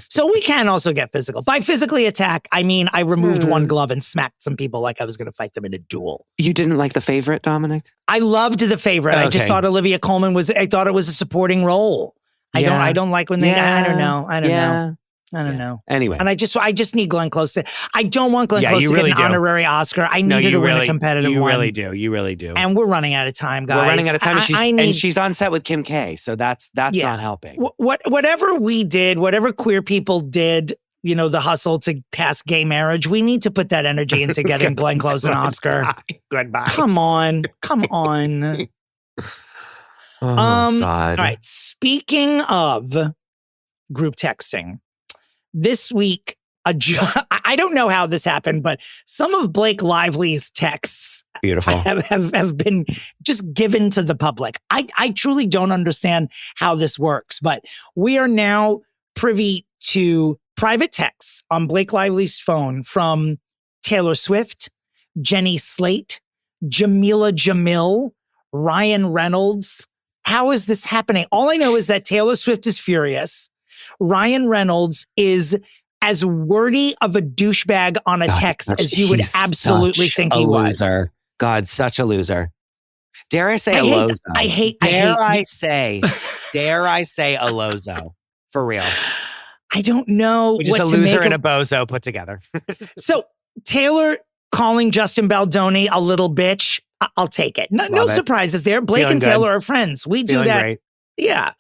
So we can also get physical. By physically attack, I mean I removed one glove and smacked some people like I was going to fight them in a duel. You didn't like The Favorite, Dominic? I loved The Favorite. Okay. I just thought Olivia Colman I thought it was a supporting role. I don't like when they, I don't know. I don't know. Anyway. And I just need Glenn Close to, I don't want Glenn Close to get an honorary Oscar. I need her to win a competitive one. You really do. You really do. And we're running out of time, guys. We're running out of time. And she's on set with Kim K. So that's not helping. Whatever we did, whatever queer people did, the hustle to pass gay marriage, we need to put that energy into getting Glenn Close an Oscar. Goodbye. Come on. God. All right. Speaking of group texting, this week, I don't know how this happened, but some of Blake Lively's texts have been just given to the public. I truly don't understand how this works, but we are now privy to private texts on Blake Lively's phone from Taylor Swift, Jenny Slate, Jamila Jamil, Ryan Reynolds. How is this happening? All I know is that Taylor Swift is furious. Ryan Reynolds is as wordy of a douchebag on a text as you would absolutely think he was. Loser. God, such a loser. Dare I say a lozo? Dare I say a lozo? For real. I don't know. Just a loser and a bozo put together. So Taylor calling Justin Baldoni a little bitch. I'll take it. No surprises there. Blake and Taylor are friends. We do that. Great. Yeah.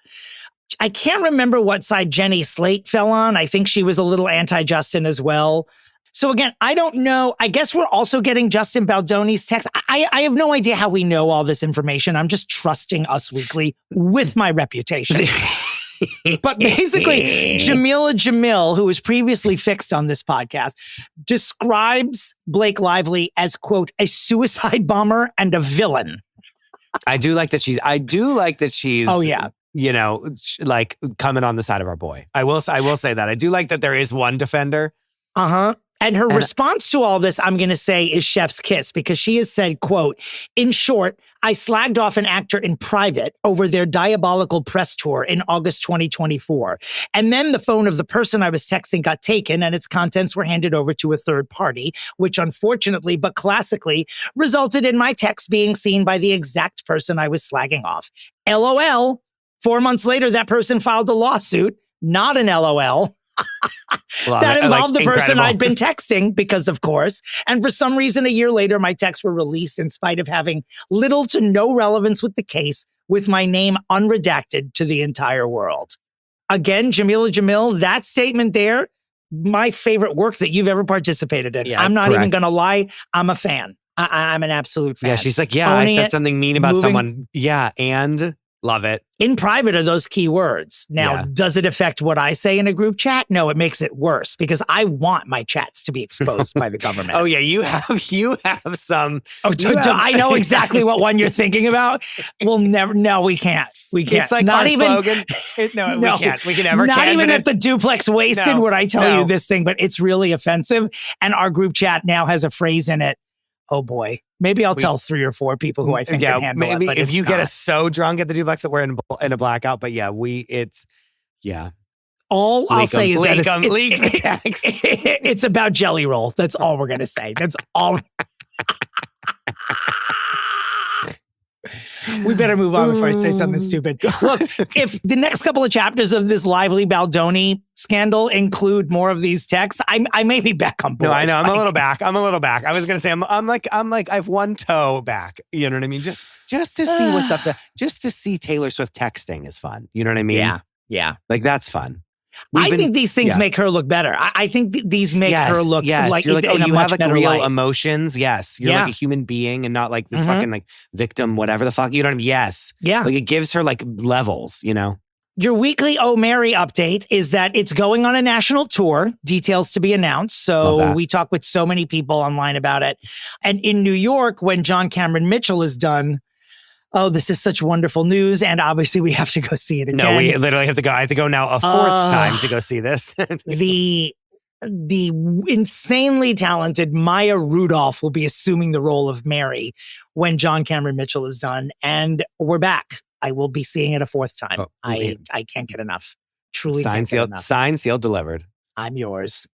I can't remember what side Jenny Slate fell on. I think she was a little anti-Justin as well. So again, I don't know. I guess we're also getting Justin Baldoni's text. I have no idea how we know all this information. I'm just trusting Us Weekly with my reputation. But basically, Jamila Jamil, who was previously fixed on this podcast, describes Blake Lively as, quote, a suicide bomber and a villain. I do like that she's. Oh, yeah. Like coming on the side of our boy. I will say that. I do like that there is one defender. Uh-huh. And her response to all this, I'm going to say, is chef's kiss, because she has said, quote, "In short, I slagged off an actor in private over their diabolical press tour in August 2024. And then the phone of the person I was texting got taken and its contents were handed over to a third party, which unfortunately, but classically, resulted in my text being seen by the exact person I was slagging off. LOL. 4 months later, that person filed a lawsuit, not an LOL." That involved the person I'd been texting because, of course, and for some reason, a year later, my texts were released in spite of having little to no relevance with the case, with my name unredacted to the entire world. Again, Jamila Jamil, that statement there, my favorite work that you've ever participated in. Yeah, I'm not correct. even going to lie. I'm a fan. I'm an absolute fan. Yeah, she's like, yeah, Owning I said it, something mean about someone. Yeah, and love it. In private are those key words. Now, does it affect what I say in a group chat? No, it makes it worse because I want my chats to be exposed by the government. Oh yeah, you have some. I know exactly what one you're thinking about. We'll never. No, we can't. We can't. It's like not our even. slogan. No, we can't. We can never. Not even at the duplex wasted would I tell you this thing, but it's really offensive. And our group chat now has a phrase in it. Oh boy. Maybe I'll tell 3 or 4 people who I think can handle maybe it. But if you get us so drunk at the duplex that we're in a blackout. But yeah, all I'll say is that it's about Jelly Roll. That's all we're going to say. That's all. We better move on before I say something stupid. Look, if the next couple of chapters of this Lively Baldoni scandal include more of these texts, I may be back on board. No, I know. I'm a little back. I was going to say, I'm like, I have one toe back. You know what I mean? Just to see what's up to, just to see Taylor Swift texting is fun. You know what I mean? Yeah. Like, that's fun. I think these things make her look better. I think these make her look like you're like, in a you much have like better real light. emotions. Yes. You're like a human being and not like this fucking like victim, whatever the fuck. You know what I mean? Yes. Yeah. Like it gives her like levels, you know? Your weekly Oh Mary update is that it's going on a national tour, details to be announced. So we talk with so many people online about it. And in New York, when John Cameron Mitchell is done, oh, this is such wonderful news. And obviously we have to go see it again. No, we literally have to go. I have to go now a 4th time to go see this. The insanely talented Maya Rudolph will be assuming the role of Mary when John Cameron Mitchell is done. And we're back. I will be seeing it a 4th time. Oh, I can't get enough. Truly can't get enough. Signed, sealed, delivered. I'm yours.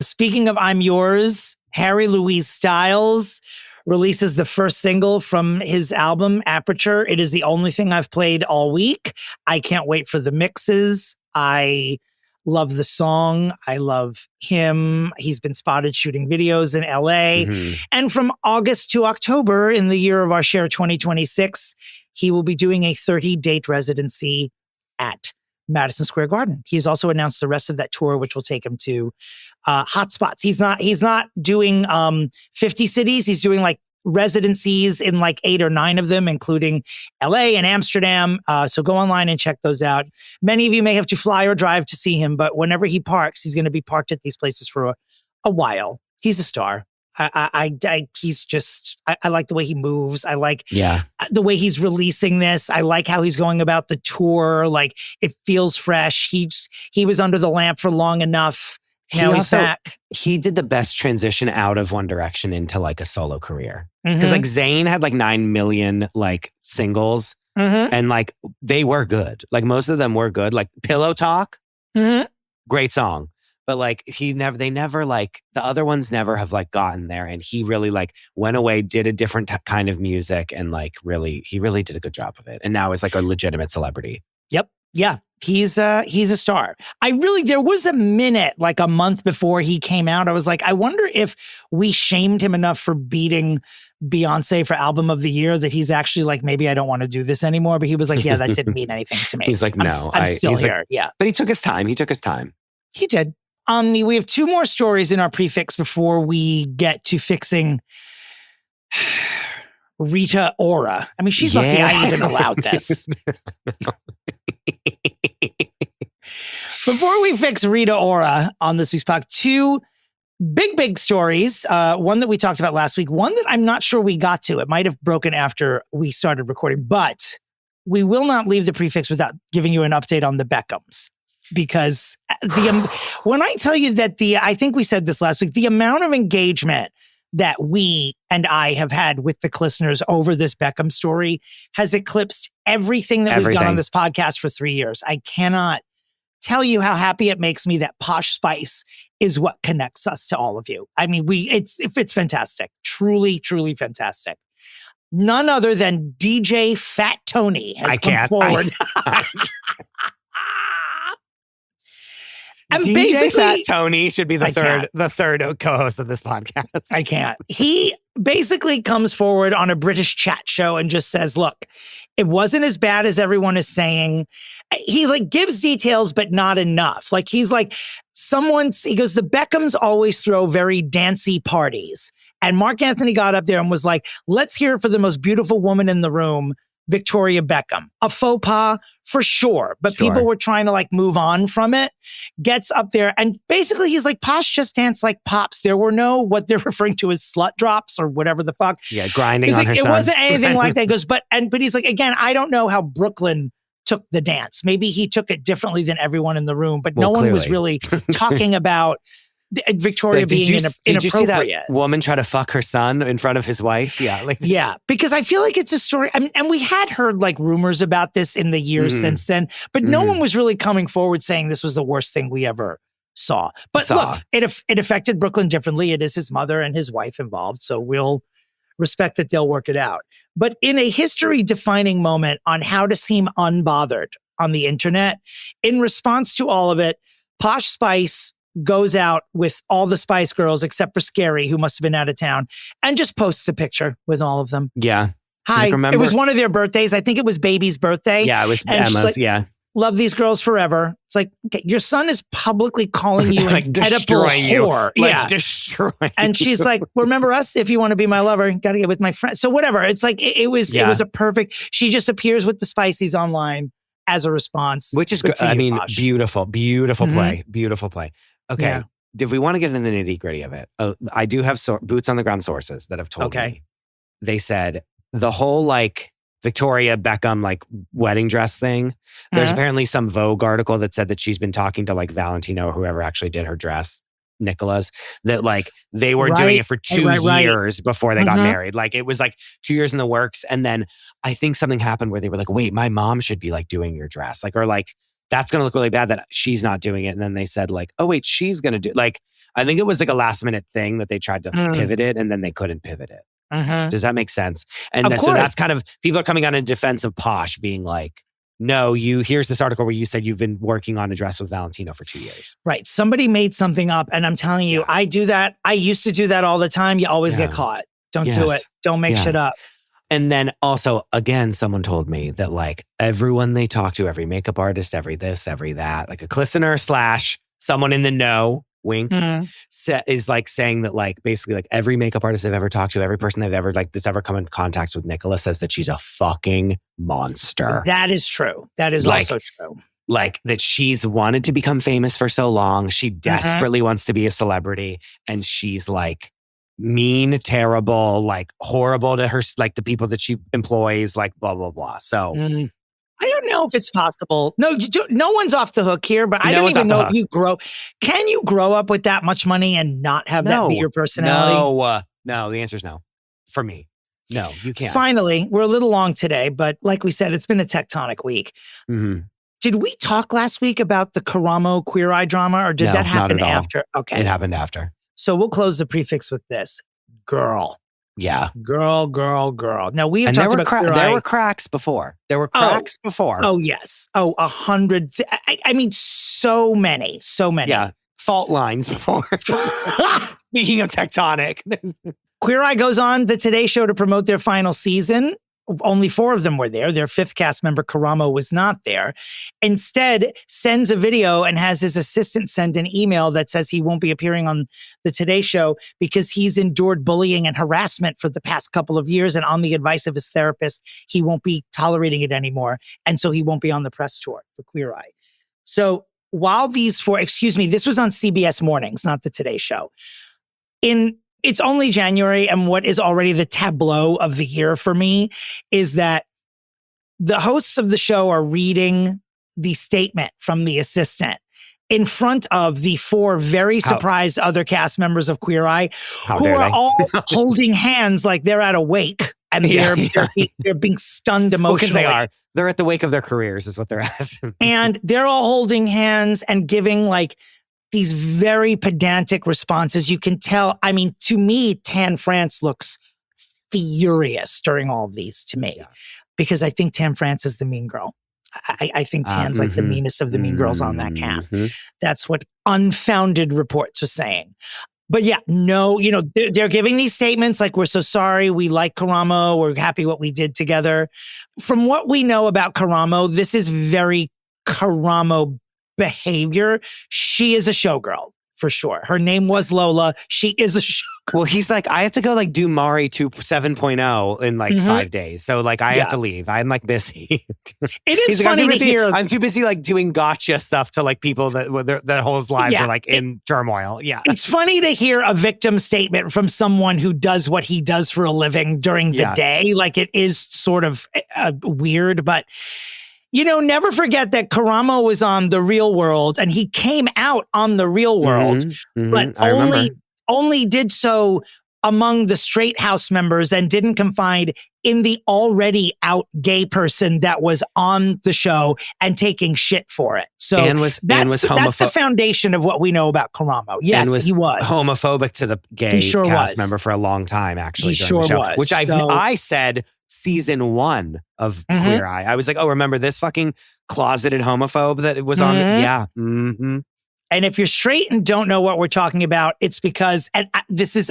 Speaking of I'm yours, Harry Louise Styles releases the first single from his album, Aperture. It is the only thing I've played all week. I can't wait for the mixes. I love the song. I love him. He's been spotted shooting videos in LA. Mm-hmm. And from August to October, in the year of our share 2026, he will be doing a 30-date residency at Madison Square Garden. He's also announced the rest of that tour, which will take him to hotspots. He's not doing 50 cities. He's doing like residencies in like 8 or 9 of them, including LA and Amsterdam. So go online and check those out. Many of you may have to fly or drive to see him, but whenever he parks, he's going to be parked at these places for a while. He's a star. He's just, I like the way he moves. I like the way he's releasing this. I like how he's going about the tour. Like it feels fresh. He was under the lamp for long enough. Now he's back. He did the best transition out of One Direction into like a solo career. Because like Zayn had like 9 million like singles and like they were good. Like most of them were good. Like Pillow Talk, great song. But like they never like the other ones never have like gotten there. And he really like went away, did a different kind of music and like he really did a good job of it. And now is like a legitimate celebrity. Yep. Yeah. He's a star. There was a minute like a month before he came out. I was like, I wonder if we shamed him enough for beating Beyonce for album of the year that he's actually like, maybe I don't want to do this anymore. But he was like, yeah, that didn't mean anything to me. He's like, no, I'm still here. Like, yeah. But he took his time. He did. We have 2 more stories in our Pre-Fixe before we get to fixing Rita Ora. I mean, she's lucky I even allowed this. Before we fix Rita Ora on this week's podcast, 2 Big stories. One that we talked about last week. One that I'm not sure we got to. It might have broken after we started recording, but we will not leave the Pre-Fixe without giving you an update on the Beckhams. Because when I tell you that I think we said this last week, the amount of engagement that we and I have had with the listeners over this Beckham story has eclipsed everything that we've done on this podcast for 3 years. I cannot tell you how happy it makes me that Posh Spice is what connects us to all of you. I mean, it's fantastic. Truly, truly fantastic. None other than DJ Fat Tony has come forward. And DJ Fat Tony should be the third co-host of this podcast. I can't. He basically comes forward on a British chat show and just says, look, it wasn't as bad as everyone is saying. He gives details, but not enough. He's like, he goes, the Beckhams always throw very dancey parties. And Mark Anthony got up there and was like, let's hear it for the most beautiful woman in the room, Victoria Beckham. A faux pas for sure, but people were trying to move on from it. Gets up there and basically he's like, Posh just danced like pops. There were no what they're referring to as slut drops or whatever the fuck. Yeah, grinding on her son. It wasn't anything like that. He goes, but he's like, again, I don't know how Brooklyn took the dance. Maybe he took it differently than everyone in the room, but no one was really talking about Victoria being inappropriate. Did you see that woman try to fuck her son in front of his wife? Yeah. Yeah, because I feel like it's a story. I mean, and we had heard rumors about this in the years since then, but no one was really coming forward saying this was the worst thing we ever saw. But look, it affected Brooklyn differently. It is his mother and his wife involved. So we'll respect that they'll work it out. But in a history-defining moment on how to seem unbothered on the internet, in response to all of it, Posh Spice goes out with all the Spice Girls except for Scary, who must have been out of town, and just posts a picture with all of them. Yeah. Hi. It was one of their birthdays. I think it was Baby's birthday. Yeah, it was Emma's. Yeah. Love these girls forever. It's like, okay, your son is publicly calling you an Oedipal whore. Destroying and she's like, remember us? If you want to be my lover, got to get with my friend. So whatever. It's like, it was a perfect, she just appears with the Spiceys online as a response. Which is good. I mean, beautiful play. Beautiful play. Okay. Yeah. If we want to get into the nitty gritty of it, I do have boots on the ground sources that have told me. They said the whole Victoria Beckham wedding dress thing. There's apparently some Vogue article that said that she's been talking to Valentino or whoever actually did her dress, Nicholas, that they were doing it for 2 years before they got married. It was 2 years in the works. And then I think something happened where they were like, wait, my mom should be doing your dress. That's going to look really bad that she's not doing it. And then they said oh wait, she's going to do I think it was a last minute thing that they tried to pivot it and then they couldn't pivot it. Does that make sense? And so that's kind of, people are coming on in defense of Posh being no, here's this article where you said you've been working on a dress with Valentino for 2 years. Right. Somebody made something up and I'm telling you, I do that. I used to do that all the time. You always get caught. Don't do it. Don't make shit up. And then also, again, someone told me that everyone they talk to, every makeup artist, every this, every that, a listener / someone in the know, wink, is saying that basically every makeup artist they've ever talked to, every person they've ever that's ever come in contact with Nicola says that she's a fucking monster. That is true. That is also true. That she's wanted to become famous for so long. She desperately wants to be a celebrity. And she's mean, terrible, horrible to her, the people that she employs, blah, blah, blah. So I don't know if it's possible. No, no one's off the hook here, but I don't even know if you can you grow up with that much money and not have that be your personality? No, the answer is no. For me, no, you can't. Finally, we're a little long today, but like we said, it's been a tectonic week. Did we talk last week about the Karamo Queer Eye drama or did that happen after? Okay. It happened after. So we'll close the Pre-Fixe with this. Girl. Yeah. Girl. Now we have talked about there were cracks before. Before. Oh, yes. 100. I mean, so many. Yeah. Fault lines before. Speaking of tectonic. Queer Eye goes on the Today Show to promote their final season. Only 4 of them were there. Their 5th cast member, Karamo, was not there. Instead, sends a video and has his assistant send an email that says he won't be appearing on the Today Show because he's endured bullying and harassment for the past couple of years. And on the advice of his therapist, he won't be tolerating it anymore. And so he won't be on the press tour for Queer Eye. So while these 4, this was on CBS Mornings, not the Today Show. it's only January, and what is already the tableau of the year for me is that the hosts of the show are reading the statement from the assistant in front of the 4 very surprised other cast members of Queer Eye who are all holding hands like they're at a wake, and they're being stunned emotionally. Because they are. They're at the wake of their careers is what they're at. And they're all holding hands and giving like these very pedantic responses. You can tell, I mean, to me, Tan France looks furious during all of these to me, because I think Tan France is the mean girl. I think Tan's like the meanest of the mean girls on that cast. That's what unfounded reports are saying. But yeah, no, you know, they're giving these statements like, we're so sorry, we like Karamo, we're happy what we did together. From what we know about Karamo, this is very Karamo behavior. She is a showgirl, for sure. Her name was Lola. She is a showgirl. Well, he's like, I have to go like do Mari 7.0 in like 5 days. So like I have to leave. I'm like busy. It is funny to hear. I'm too busy like doing gotcha stuff to like people that whole lives are like in turmoil. Yeah. It's funny to hear a victim statement from someone who does what he does for a living during the day. Like it is sort of weird, but you know, never forget that Karamo was on The Real World and he came out on The Real World, but only did so among the straight house members and didn't confide in the already out gay person that was on the show and taking shit for it. So that's the foundation of what we know about Karamo. Yes, he was homophobic to the gay cast member for a long time, actually. He sure was. Which I said season 1 of Queer Eye. I was like, oh, remember this fucking closeted homophobe that was on? Yeah. And if you're straight and don't know what we're talking about, it's because, and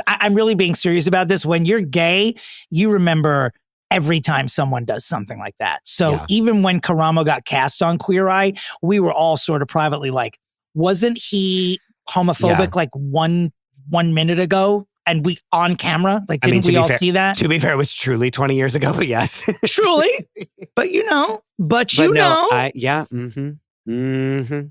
I'm really being serious about this. When you're gay, you remember every time someone does something like that. So even when Karamo got cast on Queer Eye, we were all sort of privately like, wasn't he homophobic like one minute ago? And we on camera, like, didn't we all see that? To be fair, it was truly 20 years ago, but yes. Truly. But you know.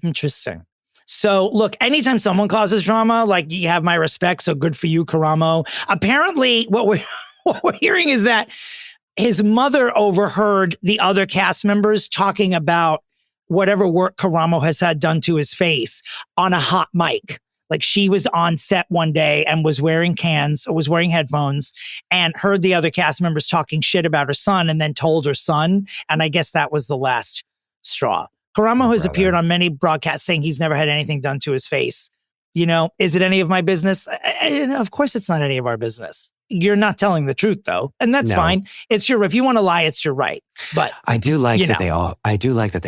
Interesting. So look, anytime someone causes drama, like you have my respect. So good for you, Karamo. Apparently what we're hearing is that his mother overheard the other cast members talking about whatever work Karamo has had done to his face on a hot mic. Like she was on set one day and was wearing headphones and heard the other cast members talking shit about her son and then told her son. And I guess that was the last straw. Karamo has appeared on many broadcasts saying he's never had anything done to his face. You know, is it any of my business? Of course it's not any of our business. You're not telling the truth though. And that's fine. It's if you want to lie, it's your right. But I do like that they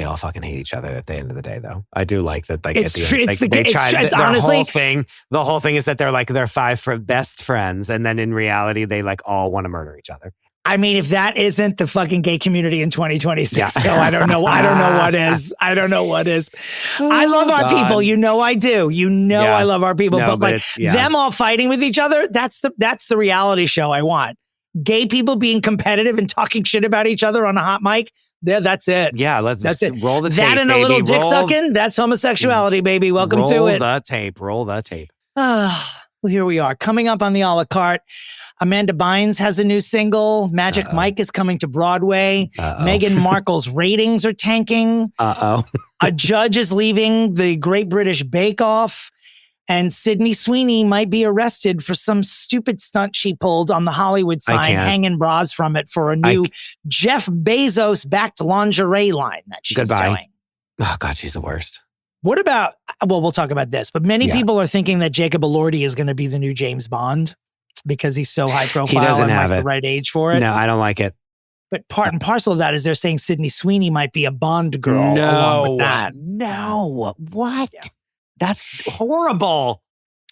all fucking hate each other at the end of the day though. I do like that. Like it's at the true. end, like, it's honestly the whole thing is that they're like, they're 5 best friends. And then in reality, they like all want to murder each other. I mean, if that isn't the fucking gay community in 2026, though, I don't know what is. I don't know what is. I love our people. You know I do. You know I love our people. But like them all fighting with each other, that's the reality show I want. Gay people being competitive and talking shit about each other on a hot mic. That's it. Yeah, that's it. Roll the tape, that and baby. a little dick sucking, that's homosexuality, baby. Welcome to it. Roll the tape. Well, here we are. Coming up on the a la carte, Amanda Bynes has a new single. Magic Mike is coming to Broadway. Meghan Markle's ratings are tanking. A judge is leaving the Great British Bake Off. And Sydney Sweeney might be arrested for some stupid stunt she pulled on the Hollywood sign, hanging bras from it for a new Jeff Bezos-backed lingerie line that she's doing. Oh, God, she's the worst. What about, well, we'll talk about this, but many people are thinking that Jacob Elordi is going to be the new James Bond because he's so high profile. He doesn't have the right age for it. No, I don't like it. But part and parcel of that is they're saying Sydney Sweeney might be a Bond girl along with that. No, what? Yeah. That's horrible.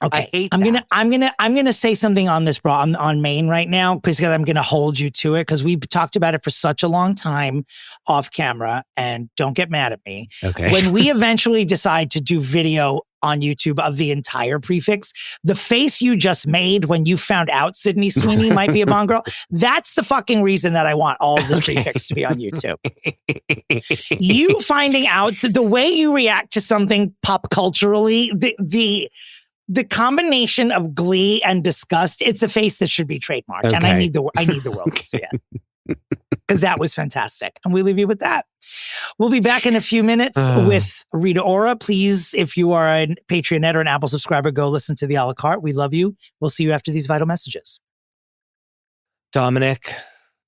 Okay, I hate I'm gonna say something on this on Maine right now because I'm gonna hold you to it because we've talked about it for such a long time off camera, and don't get mad at me. Okay. When we eventually decide to do video on YouTube of the entire Pre-Fixe, the face you just made when you found out Sydney Sweeney might be a Bond girl, that's the fucking reason that I want all of this Pre-Fixe to be on YouTube. You finding out the way you react to something pop culturally, the the combination of glee and disgust, it's a face that should be trademarked. Okay. And I need the world to see it. Because that was fantastic. And we leave you with that. We'll be back in a few minutes with Rita Ora. Please, if you are a Patreonette or an Apple subscriber, go listen to the a la carte. We love you. We'll see you after these vital messages. Dominick,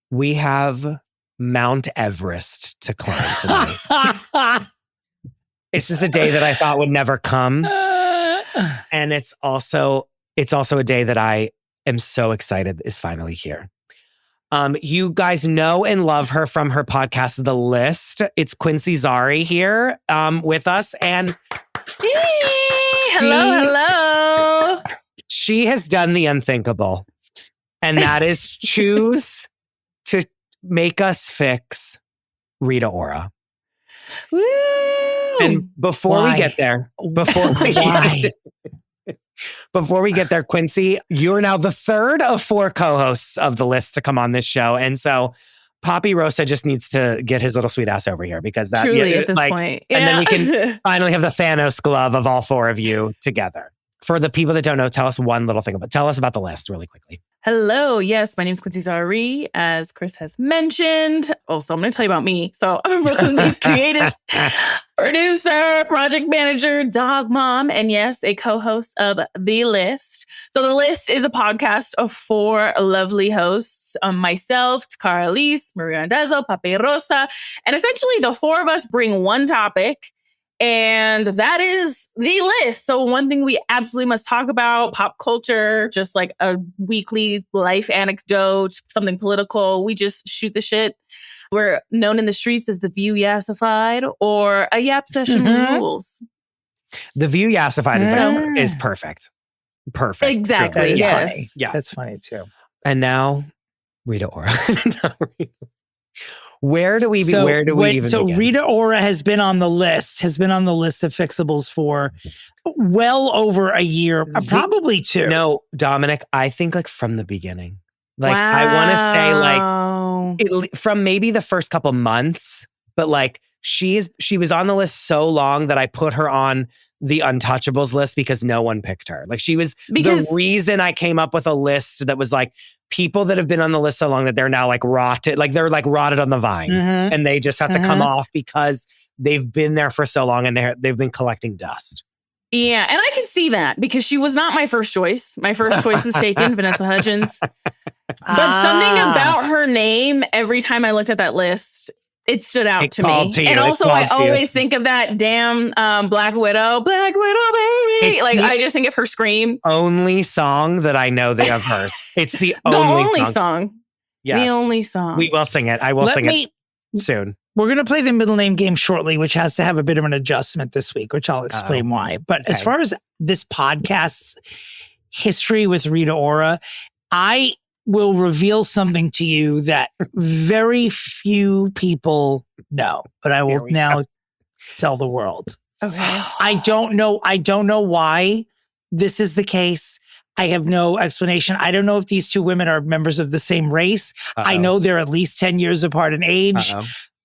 we have Mount Everest to climb tonight. This is a day that I thought would never come. And it's also a day that I am so excited is finally here. You guys know and love her from her podcast, The List. It's Quincie Zari here with us. And hello. She has done the unthinkable. And that is choose to make us fix Rita Ora. Woo! And before we get there, before we get there, Quincie, you're now the third of 4 co-hosts of The List to come on this show. And so Poppy Rosa just needs to get his little sweet ass over here because that truly at this point. Yeah. And then we can finally have the Thanos glove of all 4 of you together. For the people that don't know, tell us one little thing tell us about The List really quickly. Hello. Yes, my name is Quincie Zari, as Chris has mentioned. Also, I'm going to tell you about me. So I'm a Brooklyn-based creative producer, project manager, dog mom, and yes, a co-host of The List. So The List is a podcast of 4 lovely hosts, myself, Takara Elise, Maria Andezzo, Pape Rosa, and essentially the 4 of us bring one topic. And that is The List. So one thing we absolutely must talk about, pop culture, just like a weekly life anecdote, something political. We just shoot the shit. We're known in the streets as the View Yassified or a Yap Session Rules. The View Yassified is perfect. Perfect. Exactly. Yes. Funny. Yeah. That's funny too. And now, Rita Ora. Where do we even begin? Rita Ora has been on the list of fixables for well over a year, probably 2. No, Dominick, I think like from the beginning. Like I want to say like from maybe the first couple months, but like she was on the list so long that I put her on the Untouchables list because no one picked her. Like she was the reason I came up with a list that was like people that have been on the list so long that they're now like rotted, like they're like rotted on the vine and they just have to come off because they've been there for so long and they've been collecting dust. Yeah, and I can see that because she was not my first choice. My first choice was taken, Vanessa Hudgens. But something about her name, every time I looked at that list, it stood out to me. And also, I always think of that damn Black Widow, baby. I just think of her scream. Only song that I know that of hers. It's the only song. Yes. The only song. We will sing it. I will sing it soon. We're going to play the middle name game shortly, which has to have a bit of an adjustment this week, which I'll explain why. But as far as this podcast's history with Rita Ora, I will reveal something to you that very few people know, but I will now tell the world. Okay. I don't know why this is the case. I have no explanation. I don't know if these 2 women are members of the same race. I know they're at least 10 years apart in age,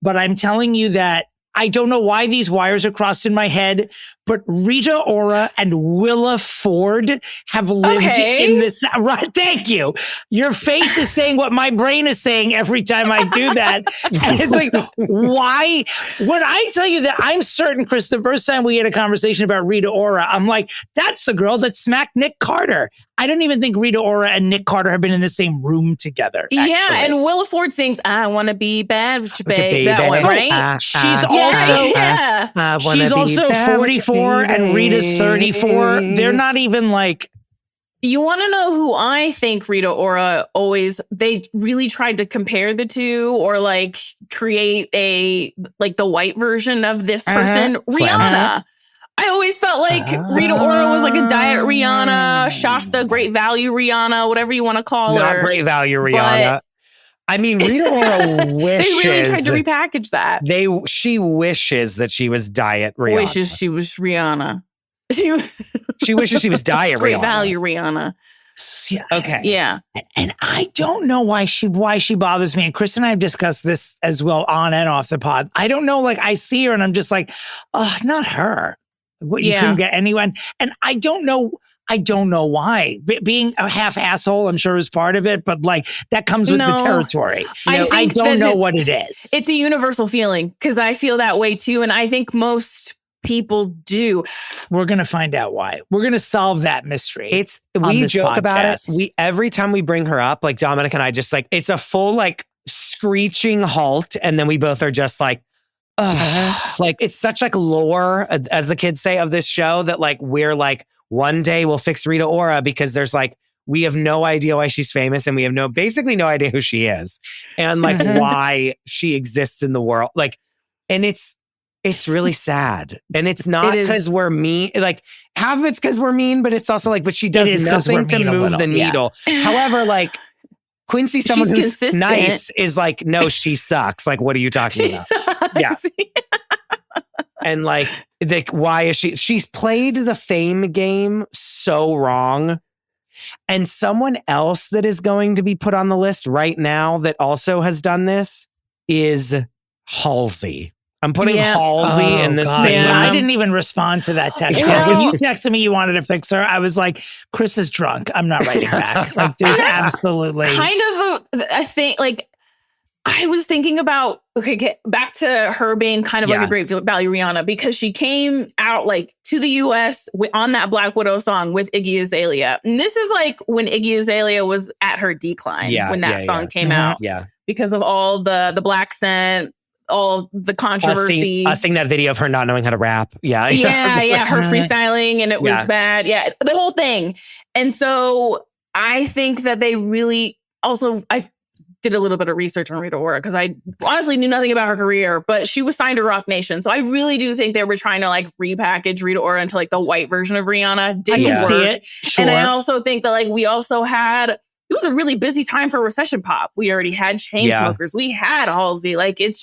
but I'm telling you that I don't know why these wires are crossed in my head, but Rita Ora and Willa Ford have lived in this. Right, thank you. Your face is saying what my brain is saying every time I do that. And it's like, why? When I tell you that I'm certain, Chris, the first time we had a conversation about Rita Ora, I'm like, that's the girl that smacked Nick Carter. I don't even think Rita Ora and Nick Carter have been in the same room together. Actually. Yeah, and Willa Ford sings "I Want to Be Bad with You, Babe." That one, right? She's also 44 and Rita's 34. They're not even like. You want to know who I think Rita Ora they really tried to compare the 2 or like create the white version of this person, Rihanna. I always felt like Rita Ora was like a diet Rihanna, Shasta, Great Value Rihanna, whatever you want to call her. Not Great Value Rihanna. I mean, Rita Ora wishes. They really tried to repackage that. She wishes that she was diet Rihanna. Wishes she was Rihanna. She wishes she was diet Great Rihanna. Value Rihanna. Yeah. Okay. Yeah. And I don't know why she bothers me. And Chris and I have discussed this as well on and off the pod. I don't know. Like I see her and I'm just like, oh, not her. You couldn't get anyone. And I don't know. I don't know why. Being a half asshole, I'm sure, is part of it, but like that comes with the territory. I don't know what it is. It's a universal feeling because I feel that way too. And I think most people do. We're going to find out why. We're going to solve that mystery. We joke about it. Every time we bring her up, like Dominic and I just like, it's a full like screeching halt. And then we both are just like, like it's such like lore, as the kids say, of this show that like, we're like, one day we'll fix Rita Ora because there's like, we have no idea why she's famous and we have basically no idea who she is and like why she exists in the world. Like, and it's really sad. And it's not because we're mean. Like half of it's because we're mean, but it's also like, but she does nothing to move the needle. However, like Quincie, someone who's consistent. Nice is like, no, she sucks. Like, what are you talking about? Sucks. Yeah. And like, why is she's played the fame game so wrong. And someone else that is going to be put on the list right now that also has done this is Halsey. I'm putting Halsey in the same. I didn't even respond to that text. When you texted me you wanted to fix her, I was like, Chris is drunk. I'm not writing back. Like, there's absolutely kind of a thing. Like, I was thinking about, get back to her being kind of like a great value Rihanna because she came out like to the US on that Black Widow song with Iggy Azalea. And this is like when Iggy Azalea was at her decline when that song came out. Yeah. Because of all the black scent, all the controversy. Us seeing that video of her not knowing how to rap. Yeah. Her freestyling and it was bad. Yeah. The whole thing. And so I think that they really also, I did a little bit of research on Rita Ora because I honestly knew nothing about her career, but she was signed to Rock Nation. So I really do think they were trying to like repackage Rita Ora into like the white version of Rihanna. Didn't work. See it. Sure. And I also think that like we also had, it was a really busy time for recession pop. We already had Chainsmokers. We had Halsey. Like it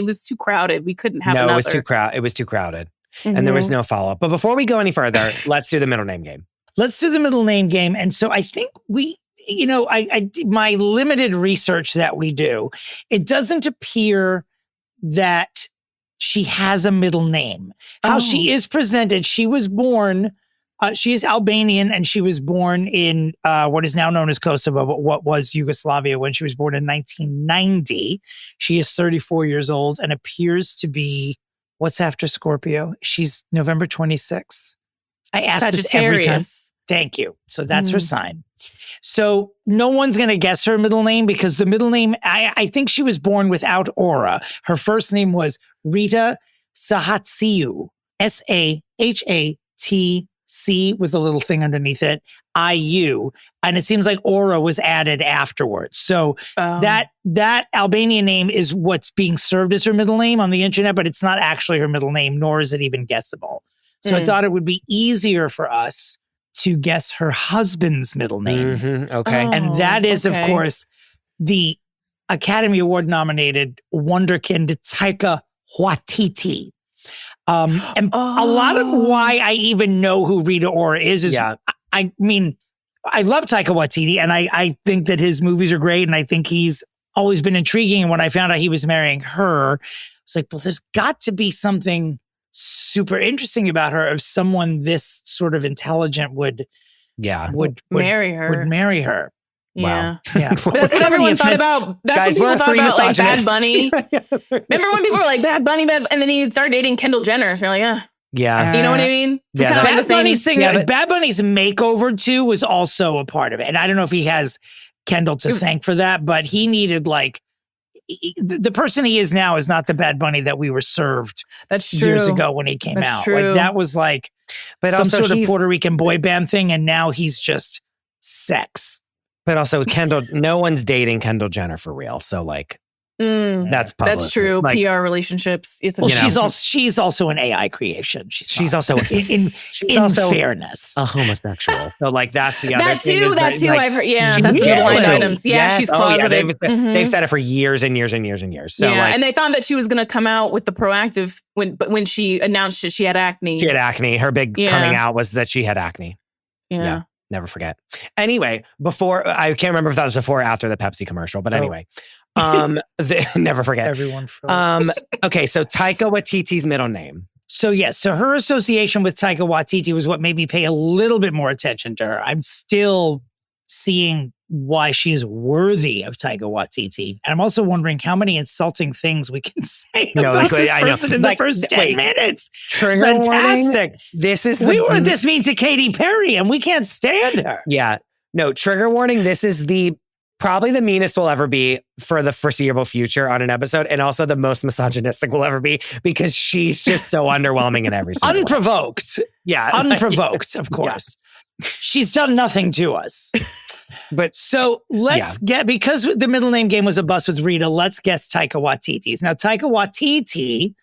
was too crowded. We couldn't have another. It was too crowded. And there was no follow-up. But before we go any further, let's do the middle name game. Let's do the middle name game. And so I think my limited research that we do, it doesn't appear that she has a middle name. How she is presented, she was born, she is Albanian and she was born in what is now known as Kosovo, but what was Yugoslavia when she was born in 1990. She is 34 years old and appears to be, what's after Scorpio? She's November 26th. I ask this every time. Thank you. So that's her sign. So no one's going to guess her middle name because the middle name, I think she was born without aura. Her first name was Rita Sahatsiu, S-A-H-A-T-C with a little thing underneath it, I-U. And it seems like aura was added afterwards. So that Albanian name is what's being served as her middle name on the internet, but it's not actually her middle name, nor is it even guessable. So I thought it would be easier for us to guess her husband's middle name. Okay. And that is, of course, the Academy Award nominated wonderkind Taika Waititi. And a lot of why I even know who Rita Ora is I mean, I love Taika Waititi and I think that his movies are great and I think he's always been intriguing. And when I found out he was marrying her, I was like, well, there's got to be something super interesting about her if someone this sort of intelligent would marry her. Yeah. Wow. Yeah. But that's what everyone thought about. That's what people thought about like Bad Bunny. Remember when people were like Bad Bunny, and then he started dating Kendall Jenner. So you're like, yeah. You know what I mean? Yeah. Bad Bunny's thing, Bad Bunny's makeover too was also a part of it. And I don't know if he has Kendall to thank for that, but he needed like, the person he is now is not the Bad Bunny that we were served years ago when he came out. Like that was like some sort of Puerto Rican boy band thing, and now he's just sex. But also Kendall, no one's dating Kendall Jenner for real. So like that's public. That's true. Like, PR relationships. It's she's also an AI creation. She's also in fairness a homosexual. So like that's the other that thing. Too. That's like, the blind items. Yeah, she's closeted. They've said it for years and years and years and years. So and they found that she was going to come out with the Proactive when she announced that she had acne. She had acne. Her big coming out was that she had acne. Yeah. Never forget. Anyway, I can't remember if that was before or after the Pepsi commercial, but anyway. Never forget. Everyone froze. Okay, so Taika Waititi's middle name. So yes, so her association with Taika Waititi was what made me pay a little bit more attention to her. I'm still seeing why she is worthy of Taika Waititi. And I'm also wondering how many insulting things we can say about this person in the first 10 minutes. Trigger Fantastic. warning. This is we were this mean to Katy Perry and we can't stand her. Yeah. No, trigger warning. This is probably the meanest we'll ever be for the foreseeable future on an episode, and also the most misogynistic we'll ever be because she's just so underwhelming in every single Unprovoked. way. Yeah. Unprovoked, of course. Yeah. She's done nothing to us. But so let's get, because the middle name game was a bust with Rita, let's guess Taika Waititi's. Now, Taika Waititi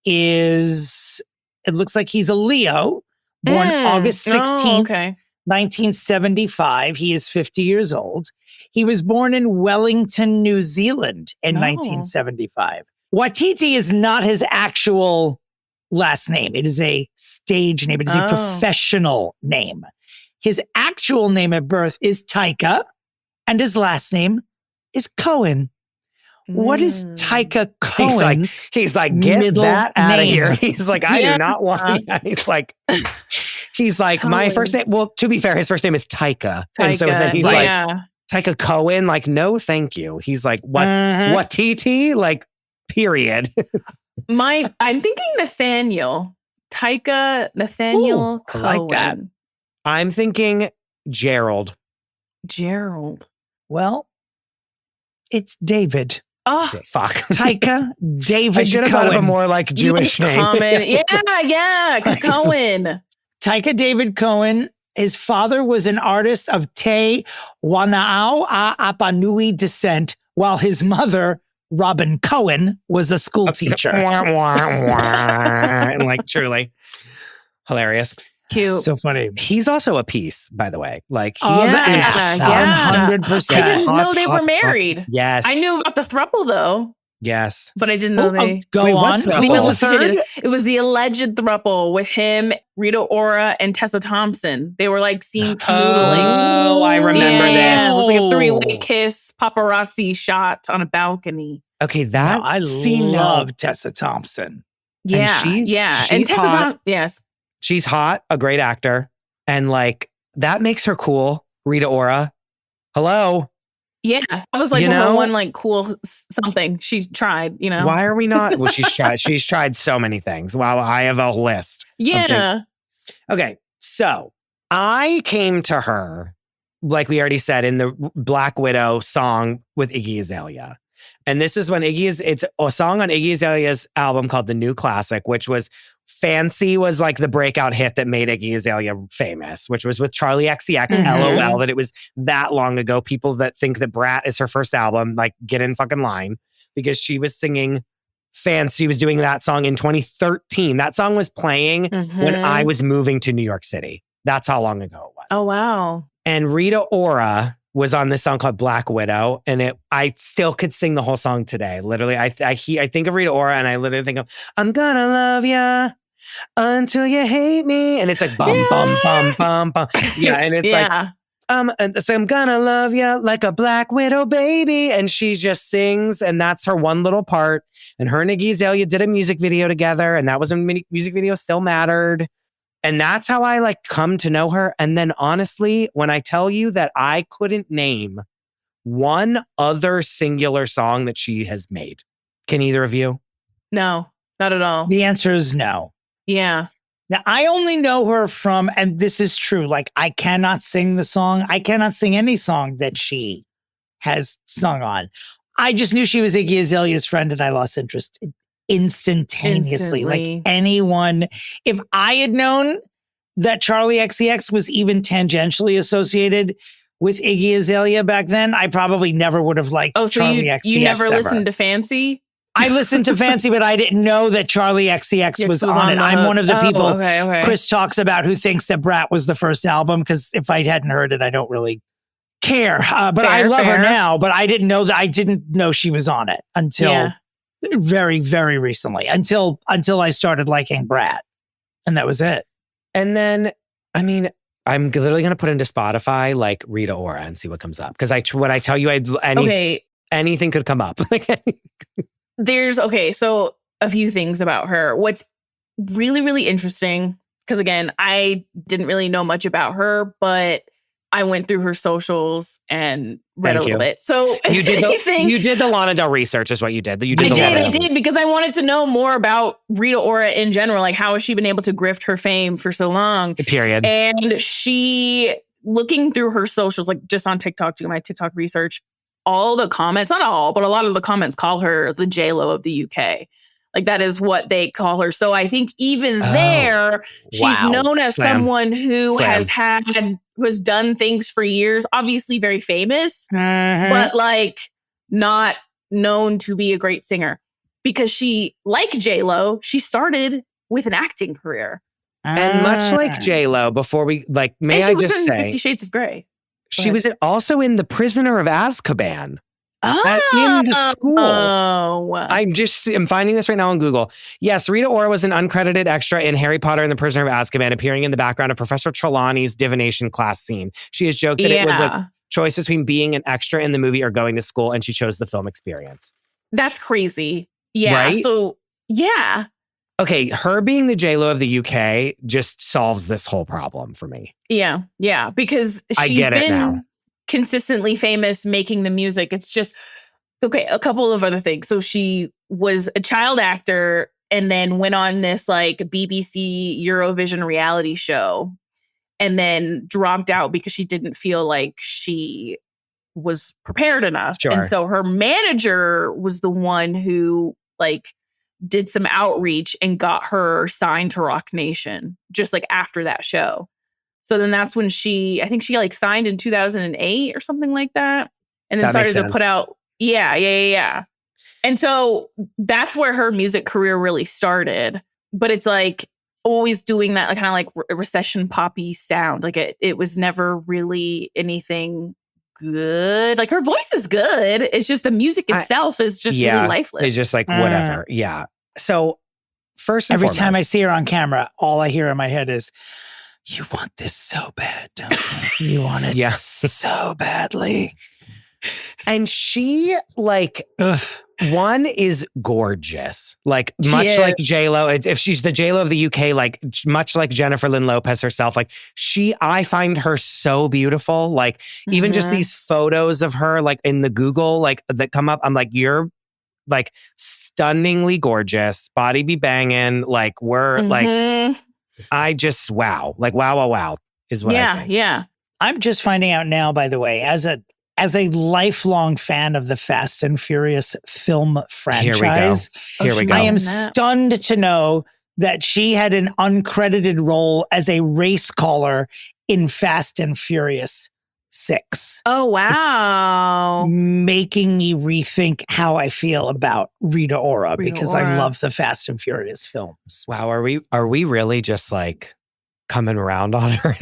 it looks like he's a Leo, born August 16th, 1975. He is 50 years old. He was born in Wellington, New Zealand in 1975. Waititi is not his actual last name. It is a stage name. It is a professional name. His actual name at birth is Taika, and his last name is Cohen. What is Taika Cohen's He's like, get that out of here. He's like, I do not want He's like, my first name. Well, to be fair, his first name is Taika. And so then he's like, Taika Cohen, like, no, thank you. He's like, what TT? Like, period. I'm thinking Nathaniel. Nathaniel Cohen. I like that. I'm thinking Gerald. Well, it's David. Oh, fuck. Taika David I should have thought of a more like Jewish name. Yeah, because Cohen. Taika David Cohen. His father was an artist of Te Wanao Apanui descent, while his mother, Robin Cohen, was a school teacher. And like, truly hilarious. Cute. So funny. He's also a piece, by the way. Like, he is 100%. I didn't know they were married. Yes. I knew about the throuple, though. Yes. But I didn't know they... Go on. Who was the third? It was the alleged throuple with him, Rita Ora, and Tessa Thompson. They were like seen canoodling. Oh, I remember this. It was like a three-way kiss, paparazzi shot on a balcony. Okay, that I love Tessa Thompson. Yeah, she's and Tessa Thompson, yes. She's hot, a great actor. And like, that makes her cool. Rita Ora. Hello. Yeah. I was like, her one like cool something she tried, Why are we not? Well, she's tried so many things. Wow. I have a list. Yeah. Okay. So I came to her, like we already said, in the Black Widow song with Iggy Azalea. And this is when it's a song on Iggy Azalea's album called The New Classic, which was Fancy, was like the breakout hit that made Iggy Azalea famous, which was with Charlie XCX, LOL, that it was that long ago. People that think that Brat is her first album, like, get in fucking line, because she was singing Fancy, was doing that song in 2013. That song was playing when I was moving to New York City. That's how long ago it was. Oh, wow. And Rita Ora was on this song called Black Widow, and I still could sing the whole song today. Literally, I think of Rita Ora, and I literally think of, I'm gonna love ya until you hate me. And it's like, bum, bum, bum, bum, bum. Yeah, and it's like, so I'm gonna love ya like a Black Widow, baby. And she just sings, and that's her one little part. And her and Iggy Azalea did a music video together, and that was when music video still mattered. And that's how I like come to know her. And then honestly, when I tell you that I couldn't name one other singular song that she has made, can either of you? No, not at all. The answer is no. Yeah. Now, I only know her from, and this is true, like, I cannot sing the song. I cannot sing any song that she has sung on. I just knew she was Iggy Azalea's friend, and I lost interest instantaneously. Like, anyone, if I had known that Charlie XCX was even tangentially associated with Iggy Azalea back then, I probably never would have liked Charlie XCX. You never listened to Fancy? I listened to Fancy, but I didn't know that Charlie XCX was on it. I'm one of the people Chris talks about who thinks that Brat was the first album, because if I hadn't heard it, I don't really care. But I love her now, but I didn't know she was on it until very, very recently, until I started liking Brat. And that was it. And then, I mean, I'm literally going to put into Spotify like Rita Ora and see what comes up. Because when I tell you anything could come up. So a few things about her. What's really, really interesting. Because again, I didn't really know much about her, but I went through her socials and read a little bit. So you did the Lana Del research is what you did. I did because I wanted to know more about Rita Ora in general. Like, how has she been able to grift her fame for so long? Period. And she, looking through her socials, like just on TikTok, doing my TikTok research, all the comments, not all, but a lot of the comments call her the J-Lo of the UK. Like, that is what they call her. So I think even there, she's known as someone who has done things for years, obviously very famous, but like not known to be a great singer. Because she, like J-Lo, she started with an acting career. And much like J-Lo, before we, like, may I just say, 50 Shades of Grey. She was also in The Prisoner of Azkaban. In the school. I'm finding this right now on Google. Yes, Rita Ora was an uncredited extra in Harry Potter and the Prisoner of Azkaban, appearing in the background of Professor Trelawney's divination class scene. She has joked that it was a choice between being an extra in the movie or going to school, and she chose the film experience. That's crazy. Yeah. Right? So, yeah. Okay, her being the J-Lo of the UK just solves this whole problem for me. Yeah, yeah, because she's been consistently famous making the music. It's just, okay, a couple of other things. So she was a child actor and then went on this like BBC Eurovision reality show and then dropped out because she didn't feel like she was prepared enough. Sure. And so her manager was the one who like did some outreach and got her signed to Rock Nation just like after that show. So then that's when I think she like signed in 2008 or something like that. And then started to put out. Yeah. And so that's where her music career really started. But it's like always doing that like, kind of like recession poppy sound. Like it was never really anything good. Like her voice is good. It's just the music itself is just really lifeless. It's just like whatever. Yeah. So first and foremost, every time I see her on camera, all I hear in my head is, "You want this so bad, don't you? You want it so badly." And she like one is gorgeous, like much like J-Lo. If she's the J-Lo of the UK, like much like Jennifer Lynn Lopez herself, like I find her so beautiful. Like even just these photos of her, like in the Google, like that come up, I'm like, you're like stunningly gorgeous, body be banging, like we're like, I just wow is what I think. Yeah. I'm just finding out now, by the way, as a lifelong fan of the Fast and Furious film franchise, Here we go. I am stunned to know that she had an uncredited role as a race caller in Fast and Furious 6. Oh, wow. It's making me rethink how I feel about Rita Ora because I love the Fast and Furious films. Wow, are we really just like coming around on her?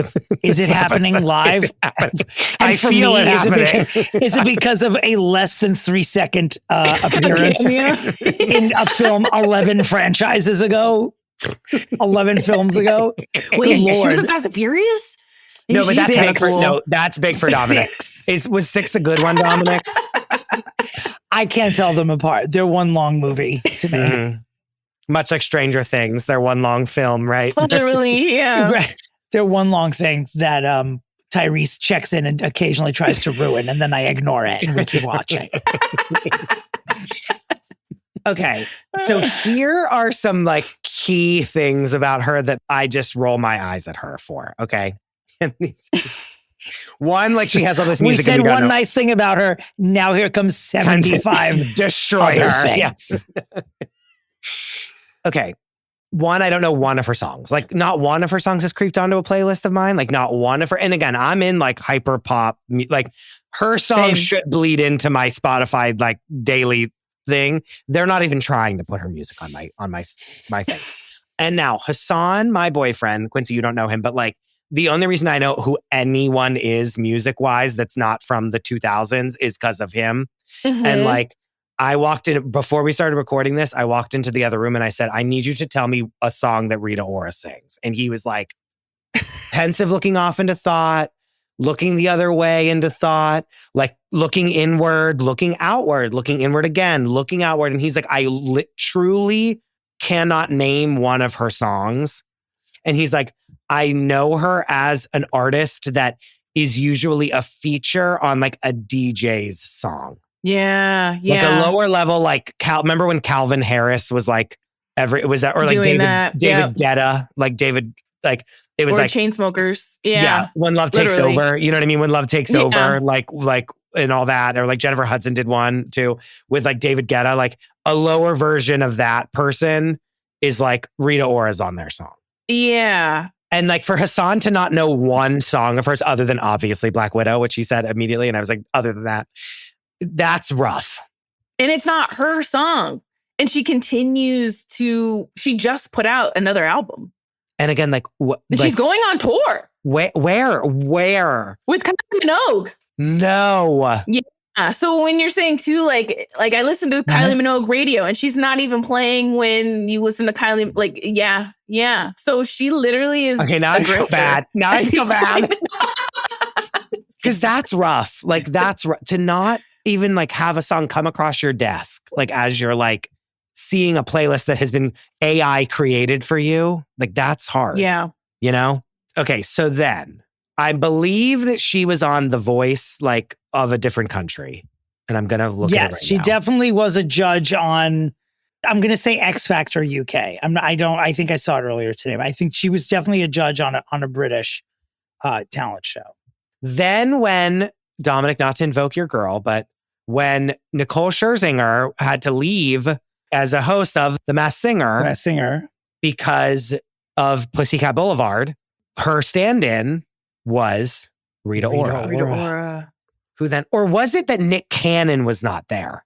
Is it happening live? I feel it happening. Is it because of a less than 3-second appearance in a film 11 franchises ago? 11 films ago? Wait, she was in Fast and Furious? No, but that's big for Dominic. Was 6 a good one, Dominic? I can't tell them apart. They're one long movie to me. Much like Stranger Things, they're one long film, right? Literally, yeah. Right. They're one long thing that Tyrese checks in and occasionally tries to ruin, and then I ignore it and we keep watching. Okay, so here are some like key things about her that I just roll my eyes at her for, okay? One, like she has all this music. We said one nice thing about her. Now here comes 75 destroy other her. Things. Yes. Okay. One, I don't know one of her songs. Like not one of her songs has creeped onto a playlist of mine. Like not one of her. And again, I'm in like hyper pop. Like her songs should bleed into my Spotify like daily thing. They're not even trying to put her music on my things. And now Hassan, my boyfriend, Quincie, you don't know him, but like the only reason I know who anyone is music wise that's not from the 2000s is because of him. And like, I walked in, before we started recording this, I walked into the other room and I said, I need you to tell me a song that Rita Ora sings. And he was like, pensive, looking off into thought, looking the other way into thought, like looking inward, looking outward, looking inward again, looking outward. And he's like, I truly cannot name one of her songs. And he's like, I know her as an artist that is usually a feature on like a DJ's song. Yeah. Like a lower level, like remember when Calvin Harris was like or like Doing David that. Guetta, like David, like it was or like Chainsmokers. Yeah. When Love Takes Literally. Over, you know what I mean? When Love Takes Over, like and all that, or like Jennifer Hudson did one too with like David Guetta, like a lower version of that person is like Rita Ora's on their song. Yeah. And like for Hassan to not know one song of hers other than obviously Black Widow, which he said immediately. And I was like, other than that, that's rough. And it's not her song. And she just put out another album. And again, like what? She's going on tour. Where? With Kylie Minogue. No. Yeah. So when you're saying too, like I listened to Kylie Minogue radio and she's not even playing when you listen to Kylie, like, yeah. So she literally is. Okay, now I feel bad. Because that's rough. Like that's to not even like have a song come across your desk, like as you're like seeing a playlist that has been AI created for you. Like that's hard. Yeah. You know? Okay, so then I believe that she was on The Voice, like of a different country. And I'm going to look at it right she now. definitely was a judge on, I'm going to say X Factor UK. I think I saw it earlier today, but I think she was definitely a judge on a British talent show. Then when Dominic, not to invoke your girl, but when Nicole Scherzinger had to leave as a host of The Masked Singer because of Pussycat Boulevard, her stand-in was Rita Ora. Who then, or was it that Nick Cannon was not there?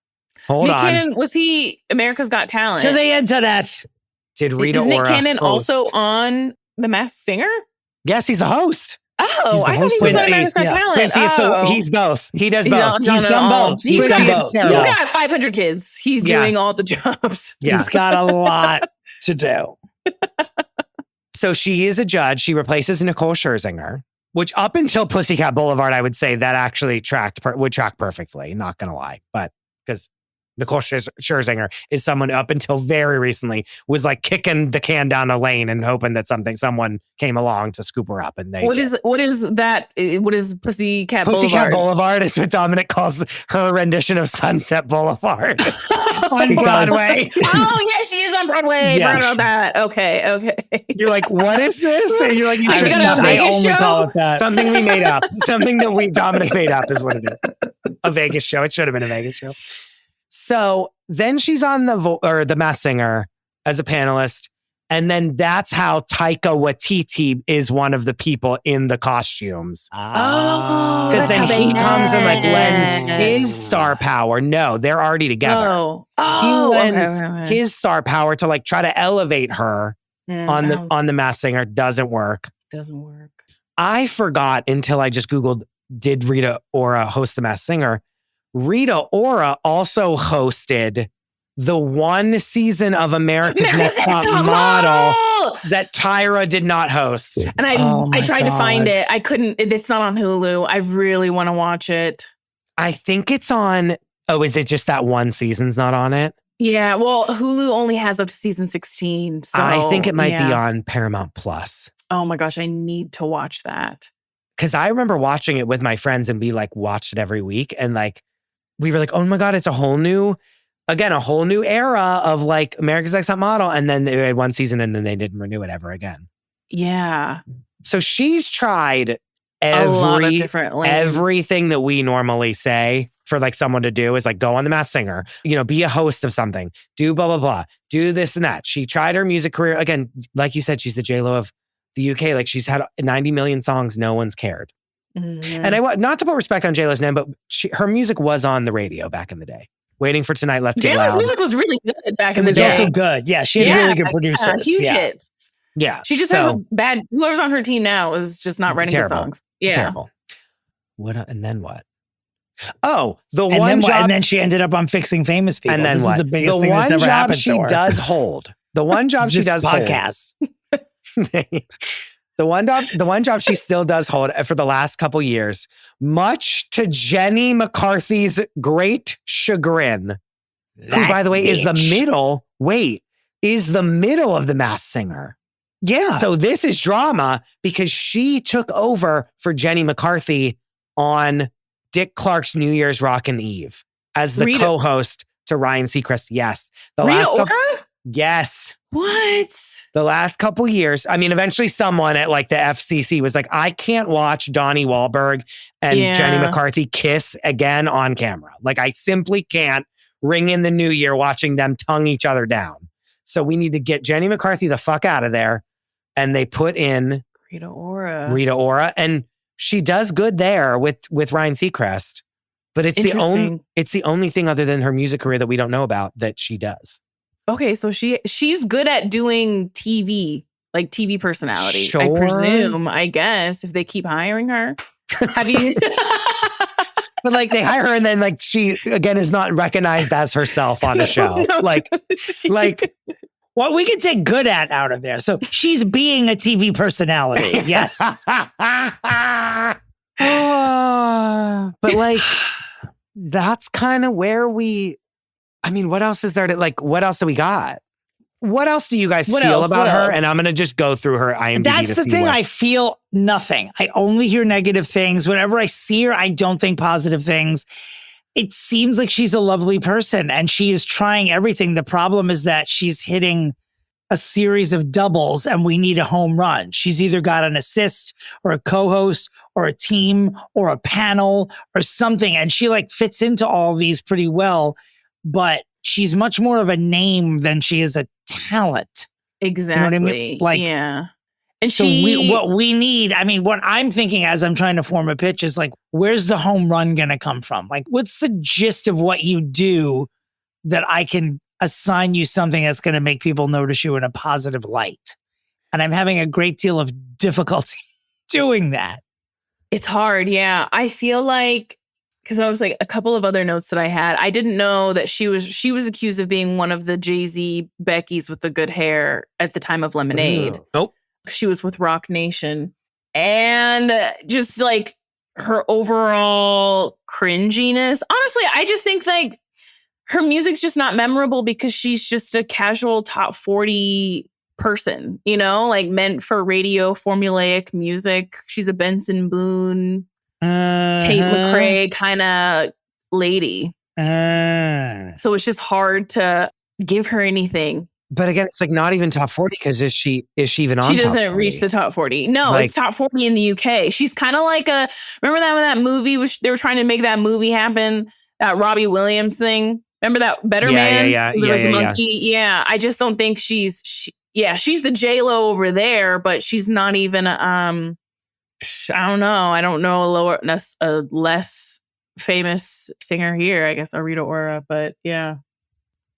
Hold on. Nick Cannon, was he America's Got Talent? To the internet. Did Rita Is Ora Nick Cannon host? also on The Masked Singer? Yes, he's the host. Oh, I thought he was on America's Got Talent. Quincie, he's both. He does both. He's done both. He's done both. He's got 500 kids. He's doing all the jobs. Yeah. He's got a lot to do. So she is a judge. She replaces Nicole Scherzinger, which up until Pussycat Boulevard, I would say that actually would track perfectly. Not going to lie. But because Nicole Scherzinger is someone up until very recently was like kicking the can down a lane and hoping that someone came along to scoop her up. And what is that? What is Pussycat Boulevard? Pussycat Boulevard is what Dominic calls her rendition of Sunset Boulevard on Broadway. Oh yeah, she is on Broadway. Yes. Forgot about that. Okay. You're like, what is this? And you're like, you She should got a know. Vegas show? Call it that. Something we made up. Something that Dominic made up is what it is. A Vegas show. It should have been a Vegas show. So then she's on the Masked Singer as a panelist. And then that's how Taika Waititi is one of the people in the costumes. Oh, Because then he comes and like lends met. his star power. No, they're already together. He lends his star power to like try to elevate her on the Masked Singer. Doesn't work. Doesn't work. I forgot until I just Googled, did Rita Ora host the Masked Singer? Rita Ora also hosted the one season of America's Next Top Model that Tyra did not host. And I tried to find it. I couldn't. It's not on Hulu. I really want to watch it. I think it's on. Oh, is it just that one season's not on it? Yeah. Well, Hulu only has up to season 16. So I think it might be on Paramount Plus. Oh my gosh, I need to watch that. Because I remember watching it with my friends and we like watched it every week. And like, we were like, oh my God, it's a whole new era of like America's Next Top Model. And then they had one season and then they didn't renew it ever again. Yeah. So she's tried a lot of different lanes. Everything that we normally say for like someone to do is like go on the Masked Singer, be a host of something, do blah, blah, blah, do this and that. She tried her music career. Again, like you said, she's the J-Lo of the UK. Like she's had 90 million songs. No one's cared. Mm-hmm. And I want not to put respect on J-Lo's name, but her music was on the radio back in the day. Waiting for Tonight, Let's Get Loud. J-Lo's music was really good back in the It was day. also good. Yeah, she had really good producers. Huge hits. Yeah. She just has a bad, whoever's on her team now is just not writing good songs. Yeah. Terrible. And then what? Oh, and then she ended up on Fixing Famous People. And then this what? is the biggest thing that's ever happened to her. The one job she does hold. Podcast. The one job she still does hold for the last couple years, much to Jenny McCarthy's great chagrin, who, by the way, is the middle. Wait, is the middle of The Masked Singer. Yeah. So this is drama because she took over for Jenny McCarthy on Dick Clark's New Year's Rockin' Eve as the co-host to Ryan Seacrest. Yes. Yes. What? The last couple years, I mean, eventually someone at like the FCC was like, I can't watch Donnie Wahlberg and Jenny McCarthy kiss again on camera. Like, I simply can't ring in the new year watching them tongue each other down. So we need to get Jenny McCarthy the fuck out of there. And they put in Rita Ora. And she does good there with Ryan Seacrest. But it's the only thing other than her music career that we don't know about that she does. Okay, so she's good at doing TV, like TV personality. Sure. I presume, I guess, if they keep hiring her. Have you? But like they hire her and then like she again is not recognized as herself on the show. What we could take good at out of there. So she's being a TV personality. Yes. But like that's kind of where what else is there what else do we got? What else do you guys feel about her? And I'm going to just go through her IMDb. That's the thing. I feel nothing. I only hear negative things. Whenever I see her, I don't think positive things. It seems like she's a lovely person and she is trying everything. The problem is that she's hitting a series of doubles and we need a home run. She's either got an assist or a co-host or a team or a panel or something. And she like fits into all these pretty well, but she's much more of a name than she is a talent. Exactly. You know what I mean? Like, yeah. And so what we need, what I'm thinking as I'm trying to form a pitch is like, where's the home run going to come from? Like, what's the gist of what you do that I can assign you something that's going to make people notice you in a positive light? And I'm having a great deal of difficulty doing that. It's hard. Yeah. I feel like, because I was like a couple of other notes that I had, I didn't know that she was accused of being one of the Jay-Z Beckys with the good hair at the time of Lemonade. Nope. She was with Rock Nation. And just like her overall cringiness. Honestly, I just think like her music's just not memorable because she's just a casual top 40 person, like meant for radio formulaic music. She's a Benson Boone, Tate McRae kind of lady. So it's just hard to give her anything. But again, it's like not even top 40 because is she even on? She doesn't reach the top 40. No, it's top 40 in the UK. She's kind of like remember that when that movie was, they were trying to make that movie happen, that Robbie Williams thing. Remember that Better Man? Yeah. Monkey. Yeah. I just don't think she's the J-Lo over there, but she's not even I don't know, a less famous singer here, I guess, Rita Ora, but yeah.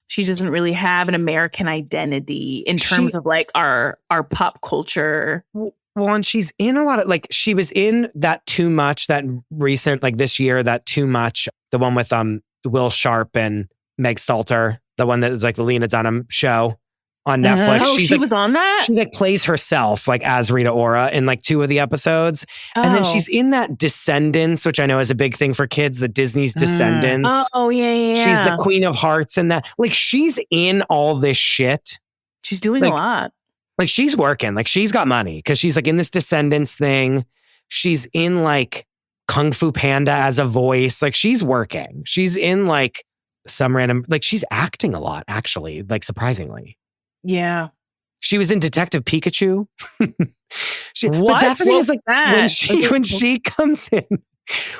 She doesn't really have an American identity in terms of like our pop culture. Well, and she's in a lot of like, she was in that Too Much, that recent, like this year, that Too Much, the one with Will Sharp and Meg Stalter, the one that is like the Lena Dunham show on Netflix. Oh, she was on that? She like plays herself like as Rita Ora in like 2 of the episodes. And then she's in that Descendants, which I know is a big thing for kids, the Disney's Descendants. Oh, yeah. She's the Queen of Hearts and that. Like she's in all this shit. She's doing a lot. Like she's working. Like she's got money because she's like in this Descendants thing. She's in like Kung Fu Panda as a voice. Like she's working. She's in like some random, like she's acting a lot actually, like surprisingly. Yeah. She was in Detective Pikachu. What? But that's the thing is like when she comes in,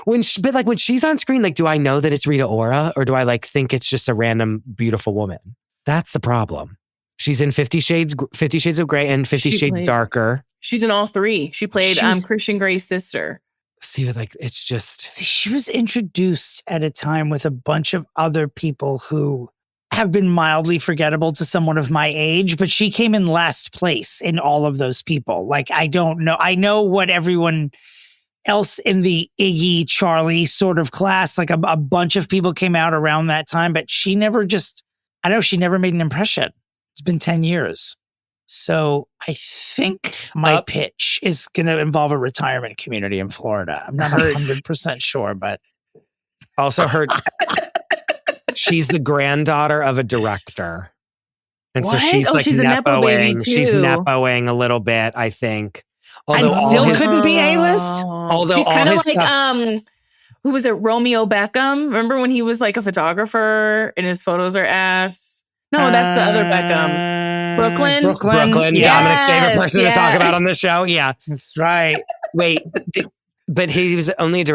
when she's on screen, like, do I know that it's Rita Ora or do I like think it's just a random beautiful woman? That's the problem. She's in 50 Shades of Grey and 50 Shades Darker. She's in all 3. She played Christian Grey's sister. See, like it's just. See, she was introduced at a time with a bunch of other people who have been mildly forgettable to someone of my age, but she came in last place in all of those people. Like, I don't know. I know what everyone else in the Iggy, Charlie sort of class, like a bunch of people came out around that time, but she never made an impression. It's been 10 years. So I think my pitch is going to involve a retirement community in Florida. I'm not 100% sure, but. Also heard she's the granddaughter of a director. And so What? she's like she's a Nepo baby too. She's Nepoing a little bit, I think. And still couldn't be A-list? Although she's all kind of his like stuff- who was it? Romeo Beckham. Remember when he was like a photographer and his photos are ass? No, that's the other Beckham. Brooklyn. Brooklyn, Yes, Dominic's favorite person to talk about on this show. Yeah. That's right. Wait, but he was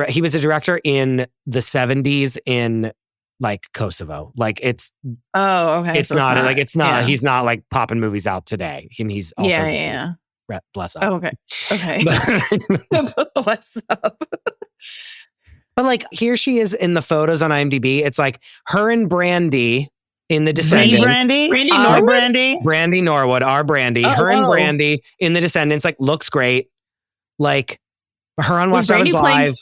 he was a director in the 70s in like Kosovo. Like it's okay. it's not like it's not yeah. he's not like popping movies out today. And he's also yeah. Bless up. Oh, okay. Bless up. But like here she is in the photos on IMDb. It's like her and Brandy in The Descendants. Brandy Norwood, our Brandy. Her and Brandy in The Descendants, like looks great. Like her on Watch Dogs Live.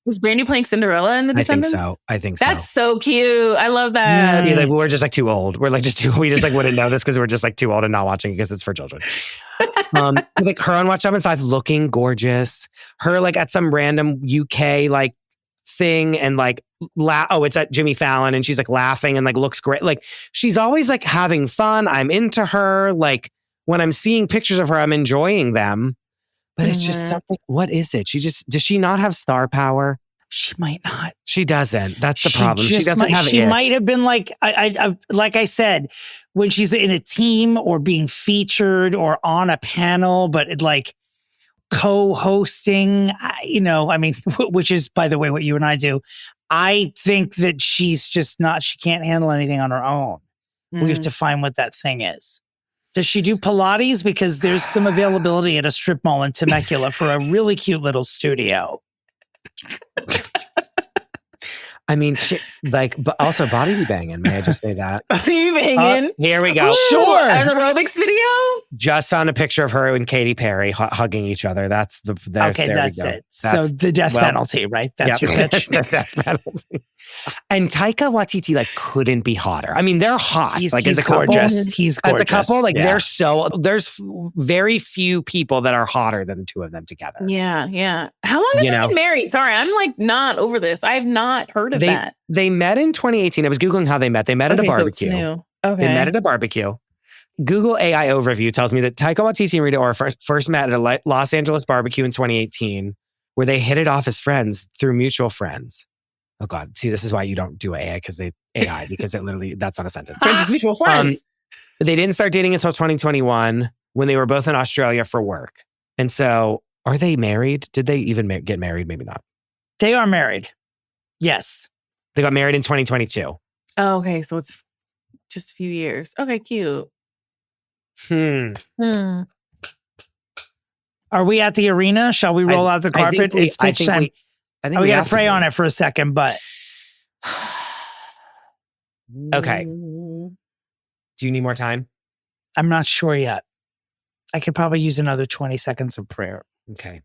Was Brandy playing Cinderella in The Descendants? I think so. That's so cute. I love that. Yeah, like, we're just like too old. We're like we just like wouldn't know this because we're just like too old and not watching it because it's for children. Like her on Watch Dogs Live looking gorgeous. Her like at some random UK like thing and like it's at Jimmy Fallon and she's like laughing and like looks great. Like she's always like having fun. I'm into her. Like when I'm seeing pictures of her, I'm enjoying them. But it's just something. What is it? Does she not have star power? She might not. She doesn't. That's the problem. She doesn't have it. She might have been like, like I said, when she's in a team or being featured or on a panel, but it like co-hosting, which is, by the way, what you and I do. I think that she's just not, she can't handle anything on her own. We have to find what that thing is. Does she do Pilates? Because there's some availability at a strip mall in Temecula for a really cute little studio. I mean, but also body be banging. May I just say that? Body be banging. Here we go. Sure. An aerobics video. Just found a picture of her and Katy Perry hugging each other. That's it. So the death penalty, right? That's your pitch. The death penalty. And Taika Waititi like couldn't be hotter. I mean, they're hot. He's as a couple, gorgeous. He's gorgeous. As a couple, like there's very few people that are hotter than the two of them together. Yeah. How long have they been married? Sorry, I'm like not over this. I've not heard of that. They met in 2018. I was Googling how they met. They met at a barbecue. So it's new. Okay. They met at a barbecue. Google AI overview tells me that Taika Waititi and Rita Ora first met at a Los Angeles barbecue in 2018, where they hit it off as friends through mutual friends. Oh God! See, this is why you don't do AI because it literally that's not a sentence. Friends is mutual friends. They didn't start dating until 2021 when they were both in Australia for work. And so, are they married? Did they even get married? Maybe not. They are married. Yes, they got married in 2022. Oh, okay, so it's just a few years. Okay, cute. Are we at the arena? Shall we roll out the carpet? It's pitch time. I think we got to pray on it for a second, but okay. Do you need more time? I'm not sure yet. I could probably use another 20 seconds of prayer. Okay.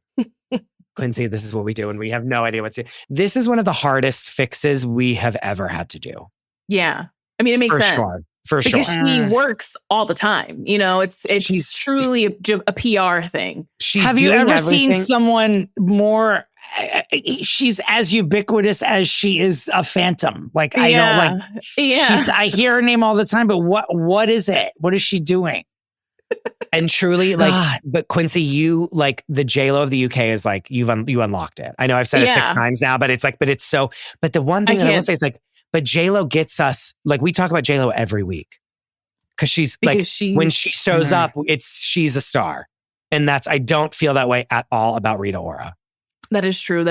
Quincie, this is what we do and we have no idea what to do. This is one of the hardest fixes we have ever had to do. Yeah. I mean, it makes sense. For sure. Because she works all the time. You know, it's truly a PR thing. Have you ever seen someone more... she's as ubiquitous as she is a phantom. Like I know, I hear her name all the time, but what is it? What is she doing? And truly, like, but Quincie, you like the J-Lo of the UK is like you unlocked it. I know I've said it 6 times now, but it's like, but the one thing that I will say is like, but J-Lo gets us, like we talk about J-Lo every week because she's when she shows up, she's a star, and I don't feel that way at all about Rita Ora. That is true.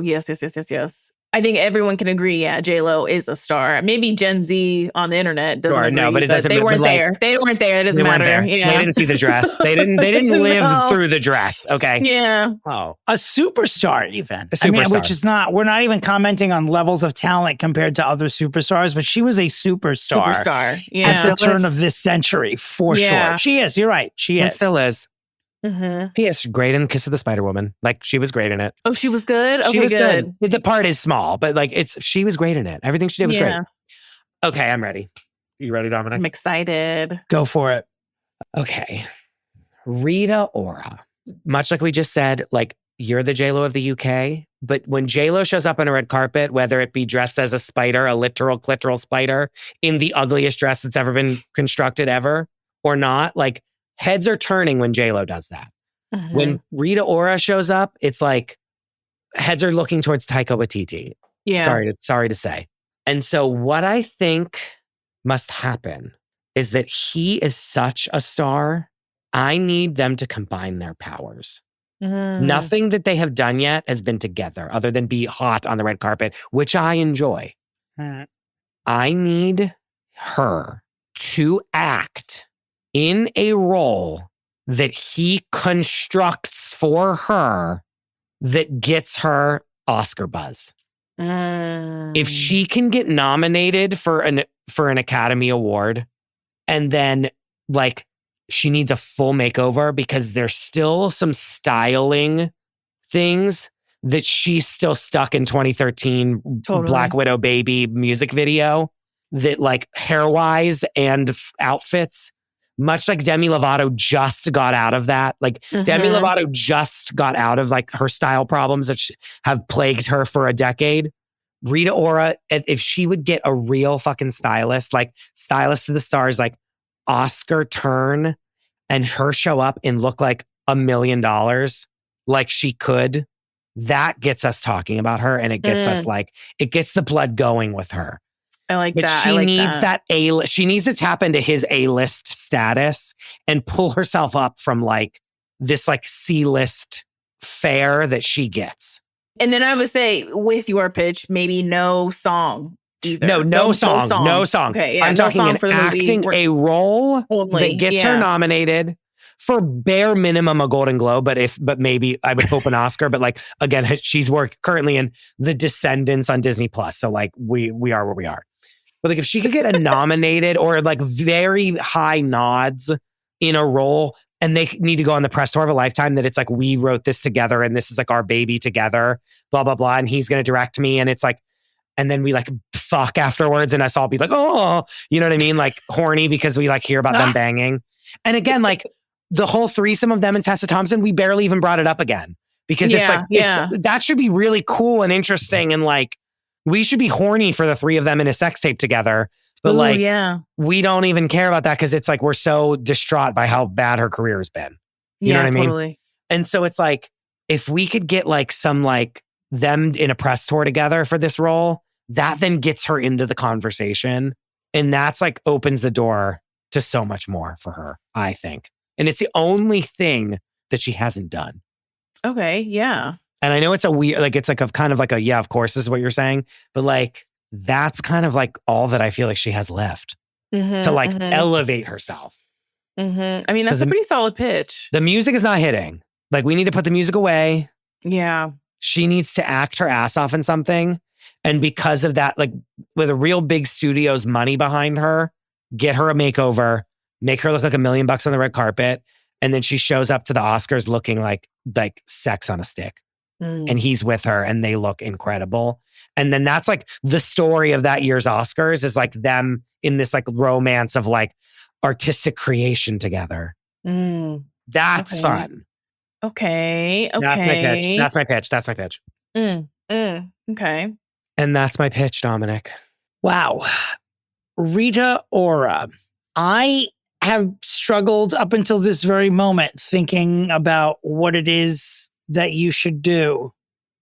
Yes. I think everyone can agree. Yeah, J-Lo is a star. Maybe Gen Z on the internet doesn't agree. No, but it doesn't. They weren't there. They weren't there. It doesn't matter. Yeah. They didn't see the dress. They didn't live through the dress. Okay. Yeah. Oh, a superstar even. A superstar. Which is not. We're not even commenting on levels of talent compared to other superstars, but she was a superstar. Yeah. At the turn of this century, for sure. She is. You're right. She is. And still is. Mm-hmm. P.S. Great in Kiss of the Spider Woman. Like she was great in it. Oh, she was good. Okay, she was good. The part is small, but like she was great in it. Everything she did was great. Okay, I'm ready. You ready, Dominic? I'm excited. Go for it. Okay, Rita Ora. Much like we just said, like you're the J-Lo of the UK. But when J-Lo shows up on a red carpet, whether it be dressed as a spider, a literal clitoral spider, in the ugliest dress that's ever been constructed ever, or not, like heads are turning when J-Lo does that. Mhm. When Rita Ora shows up, it's like heads are looking towards Taika Waititi. Yeah. Sorry to say. And so what I think must happen is that he is such a star. I need them to combine their powers. Mhm. Nothing that they have done yet has been together other than be hot on the red carpet, which I enjoy. Mm. I need her to act in a role that he constructs for her that gets her Oscar buzz. If she can get nominated for an Academy Award, and then like she needs a full makeover because there's still some styling things that she's still stuck in 2013 Totally. Black Widow baby music video, that like hair-wise and outfits, much like Demi Lovato just got out of that. Like Demi Mhm. Lovato just got out of like her style problems that have plagued her for a decade. Rita Ora, if she would get a real fucking stylist, like Stylist to the Stars, like Oscar turn, and her show up and look like $1 million, like she could, that gets us talking about her, and it gets us like, it gets the blood going with her. I like But that. she I like needs that. she needs to tap into his A-list status and pull herself up from like this like C-list fare that she gets. And then I would say with your pitch, maybe no song either. No song. Okay, yeah, I'm no talking song an for the movie. acting We're- a role Only, that gets yeah. her nominated for bare minimum a Golden Globe, but maybe I would hope an Oscar. But like again, she's currently in The Descendants on Disney Plus, so like we are where we are. But like if she could get a nominated or like very high nods in a role, and they need to go on the press tour of a lifetime, that it's like, we wrote this together and this is like our baby together, blah, blah, blah. And he's going to direct me. And it's like, and then we like fuck afterwards. And us all be like, oh, you know what I mean? Like horny because we like hear about them banging. And again, like the whole threesome of them and Tessa Thompson, we barely even brought it up again because it's like, that should be really cool and interesting. And like, we should be horny for the three of them in a sex tape together. But we don't even care about that because it's like we're so distraught by how bad her career has been. You know what I mean? Totally. And so it's like, if we could get like some like them in a press tour together for this role, that then gets her into the conversation. And that's like opens the door to so much more for her, I think. And it's the only thing that she hasn't done. Okay, yeah. And I know it's a weird, like, it's like a kind of like a, yeah, of course, this is what you're saying. But like, that's kind of like all that I feel like she has left to like elevate herself. I mean, that's a pretty solid pitch. The music is not hitting. Like, we need to put the music away. Yeah. She needs to act her ass off in something. And because of that, like with a real big studio's money behind her, get her a makeover, make her look like $1 million on the red carpet. And then she shows up to the Oscars looking like sex on a stick. And he's with her and they look incredible. And then that's like the story of that year's Oscars, is like them in this like romance of like artistic creation together. That's fun. Okay. That's my pitch. Okay. And that's my pitch, Dominic. Wow. Rita Ora. I have struggled up until this very moment thinking about what it is that you should do.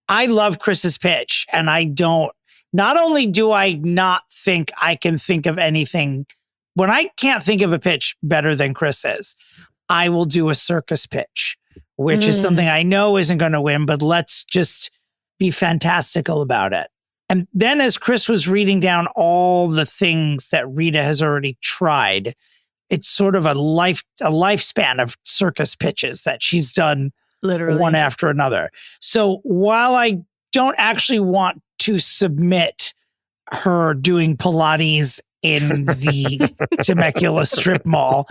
I love Chris's pitch, and not only do I not think I can think of anything, when I can't think of a pitch better than Chris's, I will do a circus pitch, which is something I know isn't going to win, but let's just be fantastical about it. And then as Chris was reading down all the things that Rita has already tried, it's sort of a lifespan of circus pitches that she's done, literally one after another. So while I don't actually want to submit her doing Pilates in the Temecula strip mall,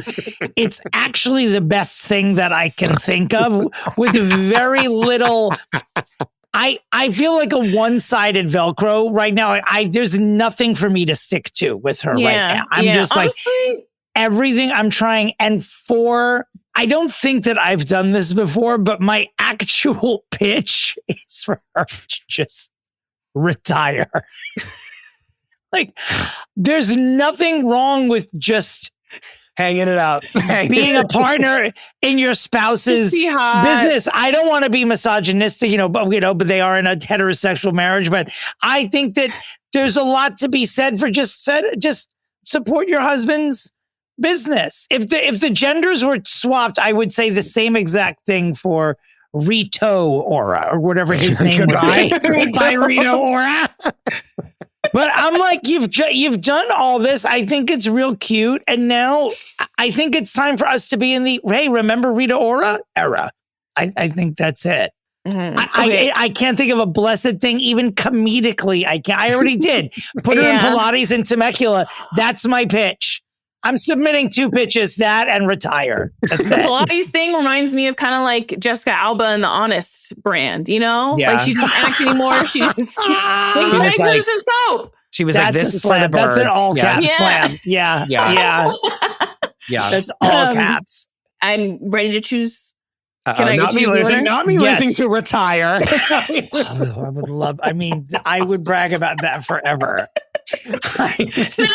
it's actually the best thing that I can think of with very little. I feel like a one-sided Velcro right now. There's nothing for me to stick to with her right now. I'm just honestly, like everything I'm trying. And I don't think that I've done this before, but my actual pitch is for her to just retire. Like, there's nothing wrong with just hanging it out, being a partner in your spouse's business. I don't want to be misogynistic, but they are in a heterosexual marriage. But I think that there's a lot to be said for just support your husband's business. If the genders were swapped, I would say the same exact thing for Rita Ora or whatever his name was. Goodbye, Rita Ora. But I'm like, you've done all this. I think it's real cute. And now I think it's time for us to be in the, hey, remember Rita Ora era? I think that's it. Mm-hmm. I can't think of a blessed thing, even comedically. I already did. Put her in Pilates and Temecula. That's my pitch. I'm submitting 2 pitches, that and retire. That's the it. Pilates thing reminds me of kind of like Jessica Alba and the Honest brand, Yeah. Like she doesn't act anymore. She just like, some soap. She was like, this is for the birds. That's an all caps slam. Yeah. That's all caps. I'm ready to choose. Not me losing to retire. I would love, I would brag about that forever. No.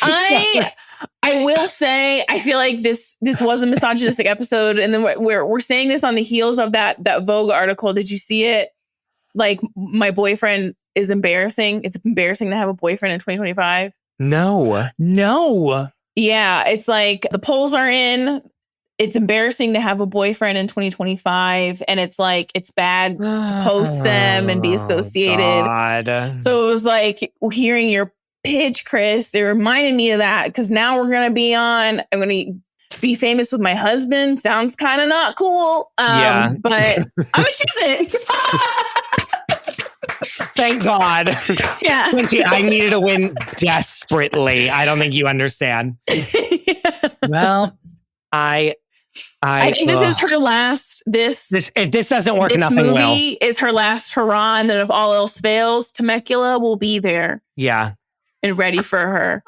I will say, I feel like this was a misogynistic episode. And then we're saying this on the heels of that Vogue article. Did you see it? Like, my boyfriend is embarrassing. It's embarrassing to have a boyfriend in 2025. No. Yeah. It's like the polls are in. It's embarrassing to have a boyfriend in 2025. And it's like, it's bad to post them and be associated. God. So it was like hearing your pitch, Chris, it reminded me of that. Cause now I'm going to be famous with my husband. Sounds kind of not cool. But I'm going to choose it. Thank God. Yeah. Quincie, I needed a win desperately. I don't think you understand. Well, I think this is her last. If this doesn't work, nothing will. This movie is her last hurrah, and then if all else fails, Temecula will be there. Yeah, and ready for her.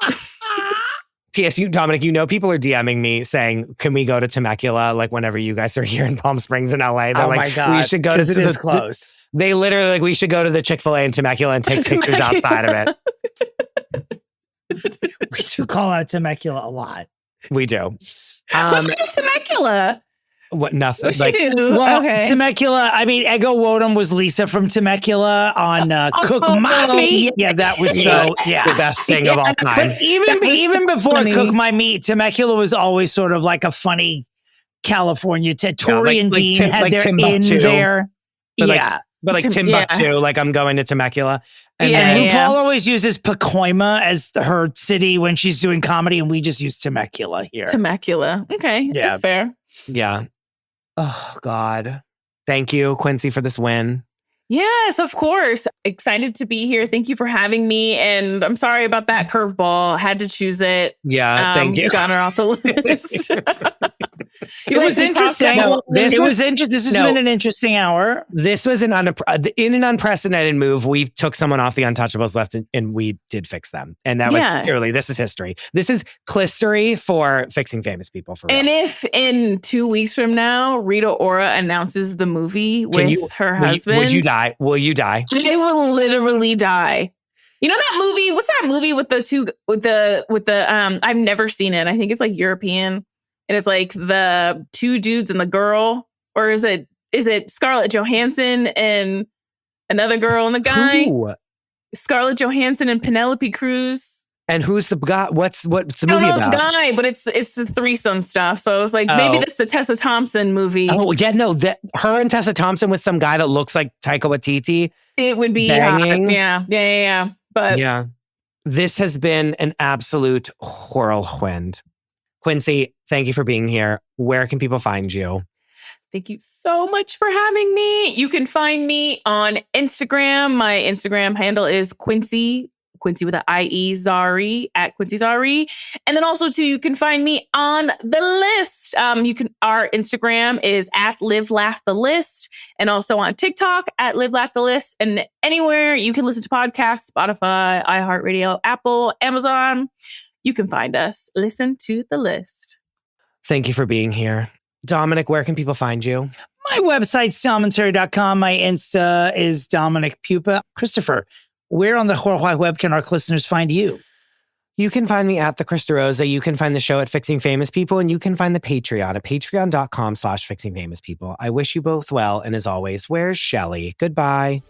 P.S. Dominic, people are DMing me saying, "Can we go to Temecula? Like whenever you guys are here in Palm Springs in LA." They're my God, we should go to it is close. They literally we should go to the Chick-fil-A in Temecula and take pictures outside of it. We do call out Temecula a lot. We do. What's Temecula? What? Nothing. What'd she do? Well, okay. Temecula. Ego Wodum was Lisa from Temecula on Cook My Meat. Yeah, that was the best thing of all time. But even before Cook My Meat, Temecula was always sort of like a funny California. Tori and Dean had their Timbuktu. in there. But like Timbuktu, like I'm going to Temecula. And RuPaul always uses Pacoima as her city when she's doing comedy, and we just use Temecula here. Temecula. Okay, that's fair. Yeah. Oh, God. Thank you, Quincie, for this win. Yes, of course. Excited to be here. Thank you for having me. And I'm sorry about that curveball. Had to choose it. Yeah, thank you. Got her off the list. It was interesting. This has been an interesting hour. This was in an unprecedented move. We took someone off the Untouchables left and we did fix them. And that was clearly, this is history. This is clistery for fixing famous people. For real. And if in 2 weeks from now, Rita Ora announces the movie with her husband. Would you die? Will you die? I will literally die. You know that movie? What's that movie with the I've never seen it. I think it's like European. And it's like the 2 dudes and the girl, or is it Scarlett Johansson and another girl and the guy? Ooh. Scarlett Johansson and Penelope Cruz. And who's the guy? What's the movie about? The guy, but it's the threesome stuff. So I was like, maybe this is the Tessa Thompson movie. Oh yeah, no, her and Tessa Thompson with some guy that looks like Taika Waititi. It would be banging. Yeah. But this has been an absolute whirlwind. Quincie, thank you for being here. Where can people find you? Thank you so much for having me. You can find me on Instagram. My Instagram handle is Quincie with an IE, Zari, at Quincie Zari. And then also too, you can find me on The List. Our Instagram is at Live Laugh The List, and also on TikTok at Live Laugh The List. And anywhere you can listen to podcasts, Spotify, iHeartRadio, Apple, Amazon, you can find us. Listen to The List. Thank you for being here. Dominic, where can people find you? My website's domintary.com. My Insta is Dominick Pupa. Christopher, where on the whole wide web can our listeners find you? You can find me at the DeRosa. You can find the show at Fixing Famous People, and you can find the Patreon at patreon.com/fixingfamouspeople. I wish you both well, and as always, where's Shelley? Goodbye.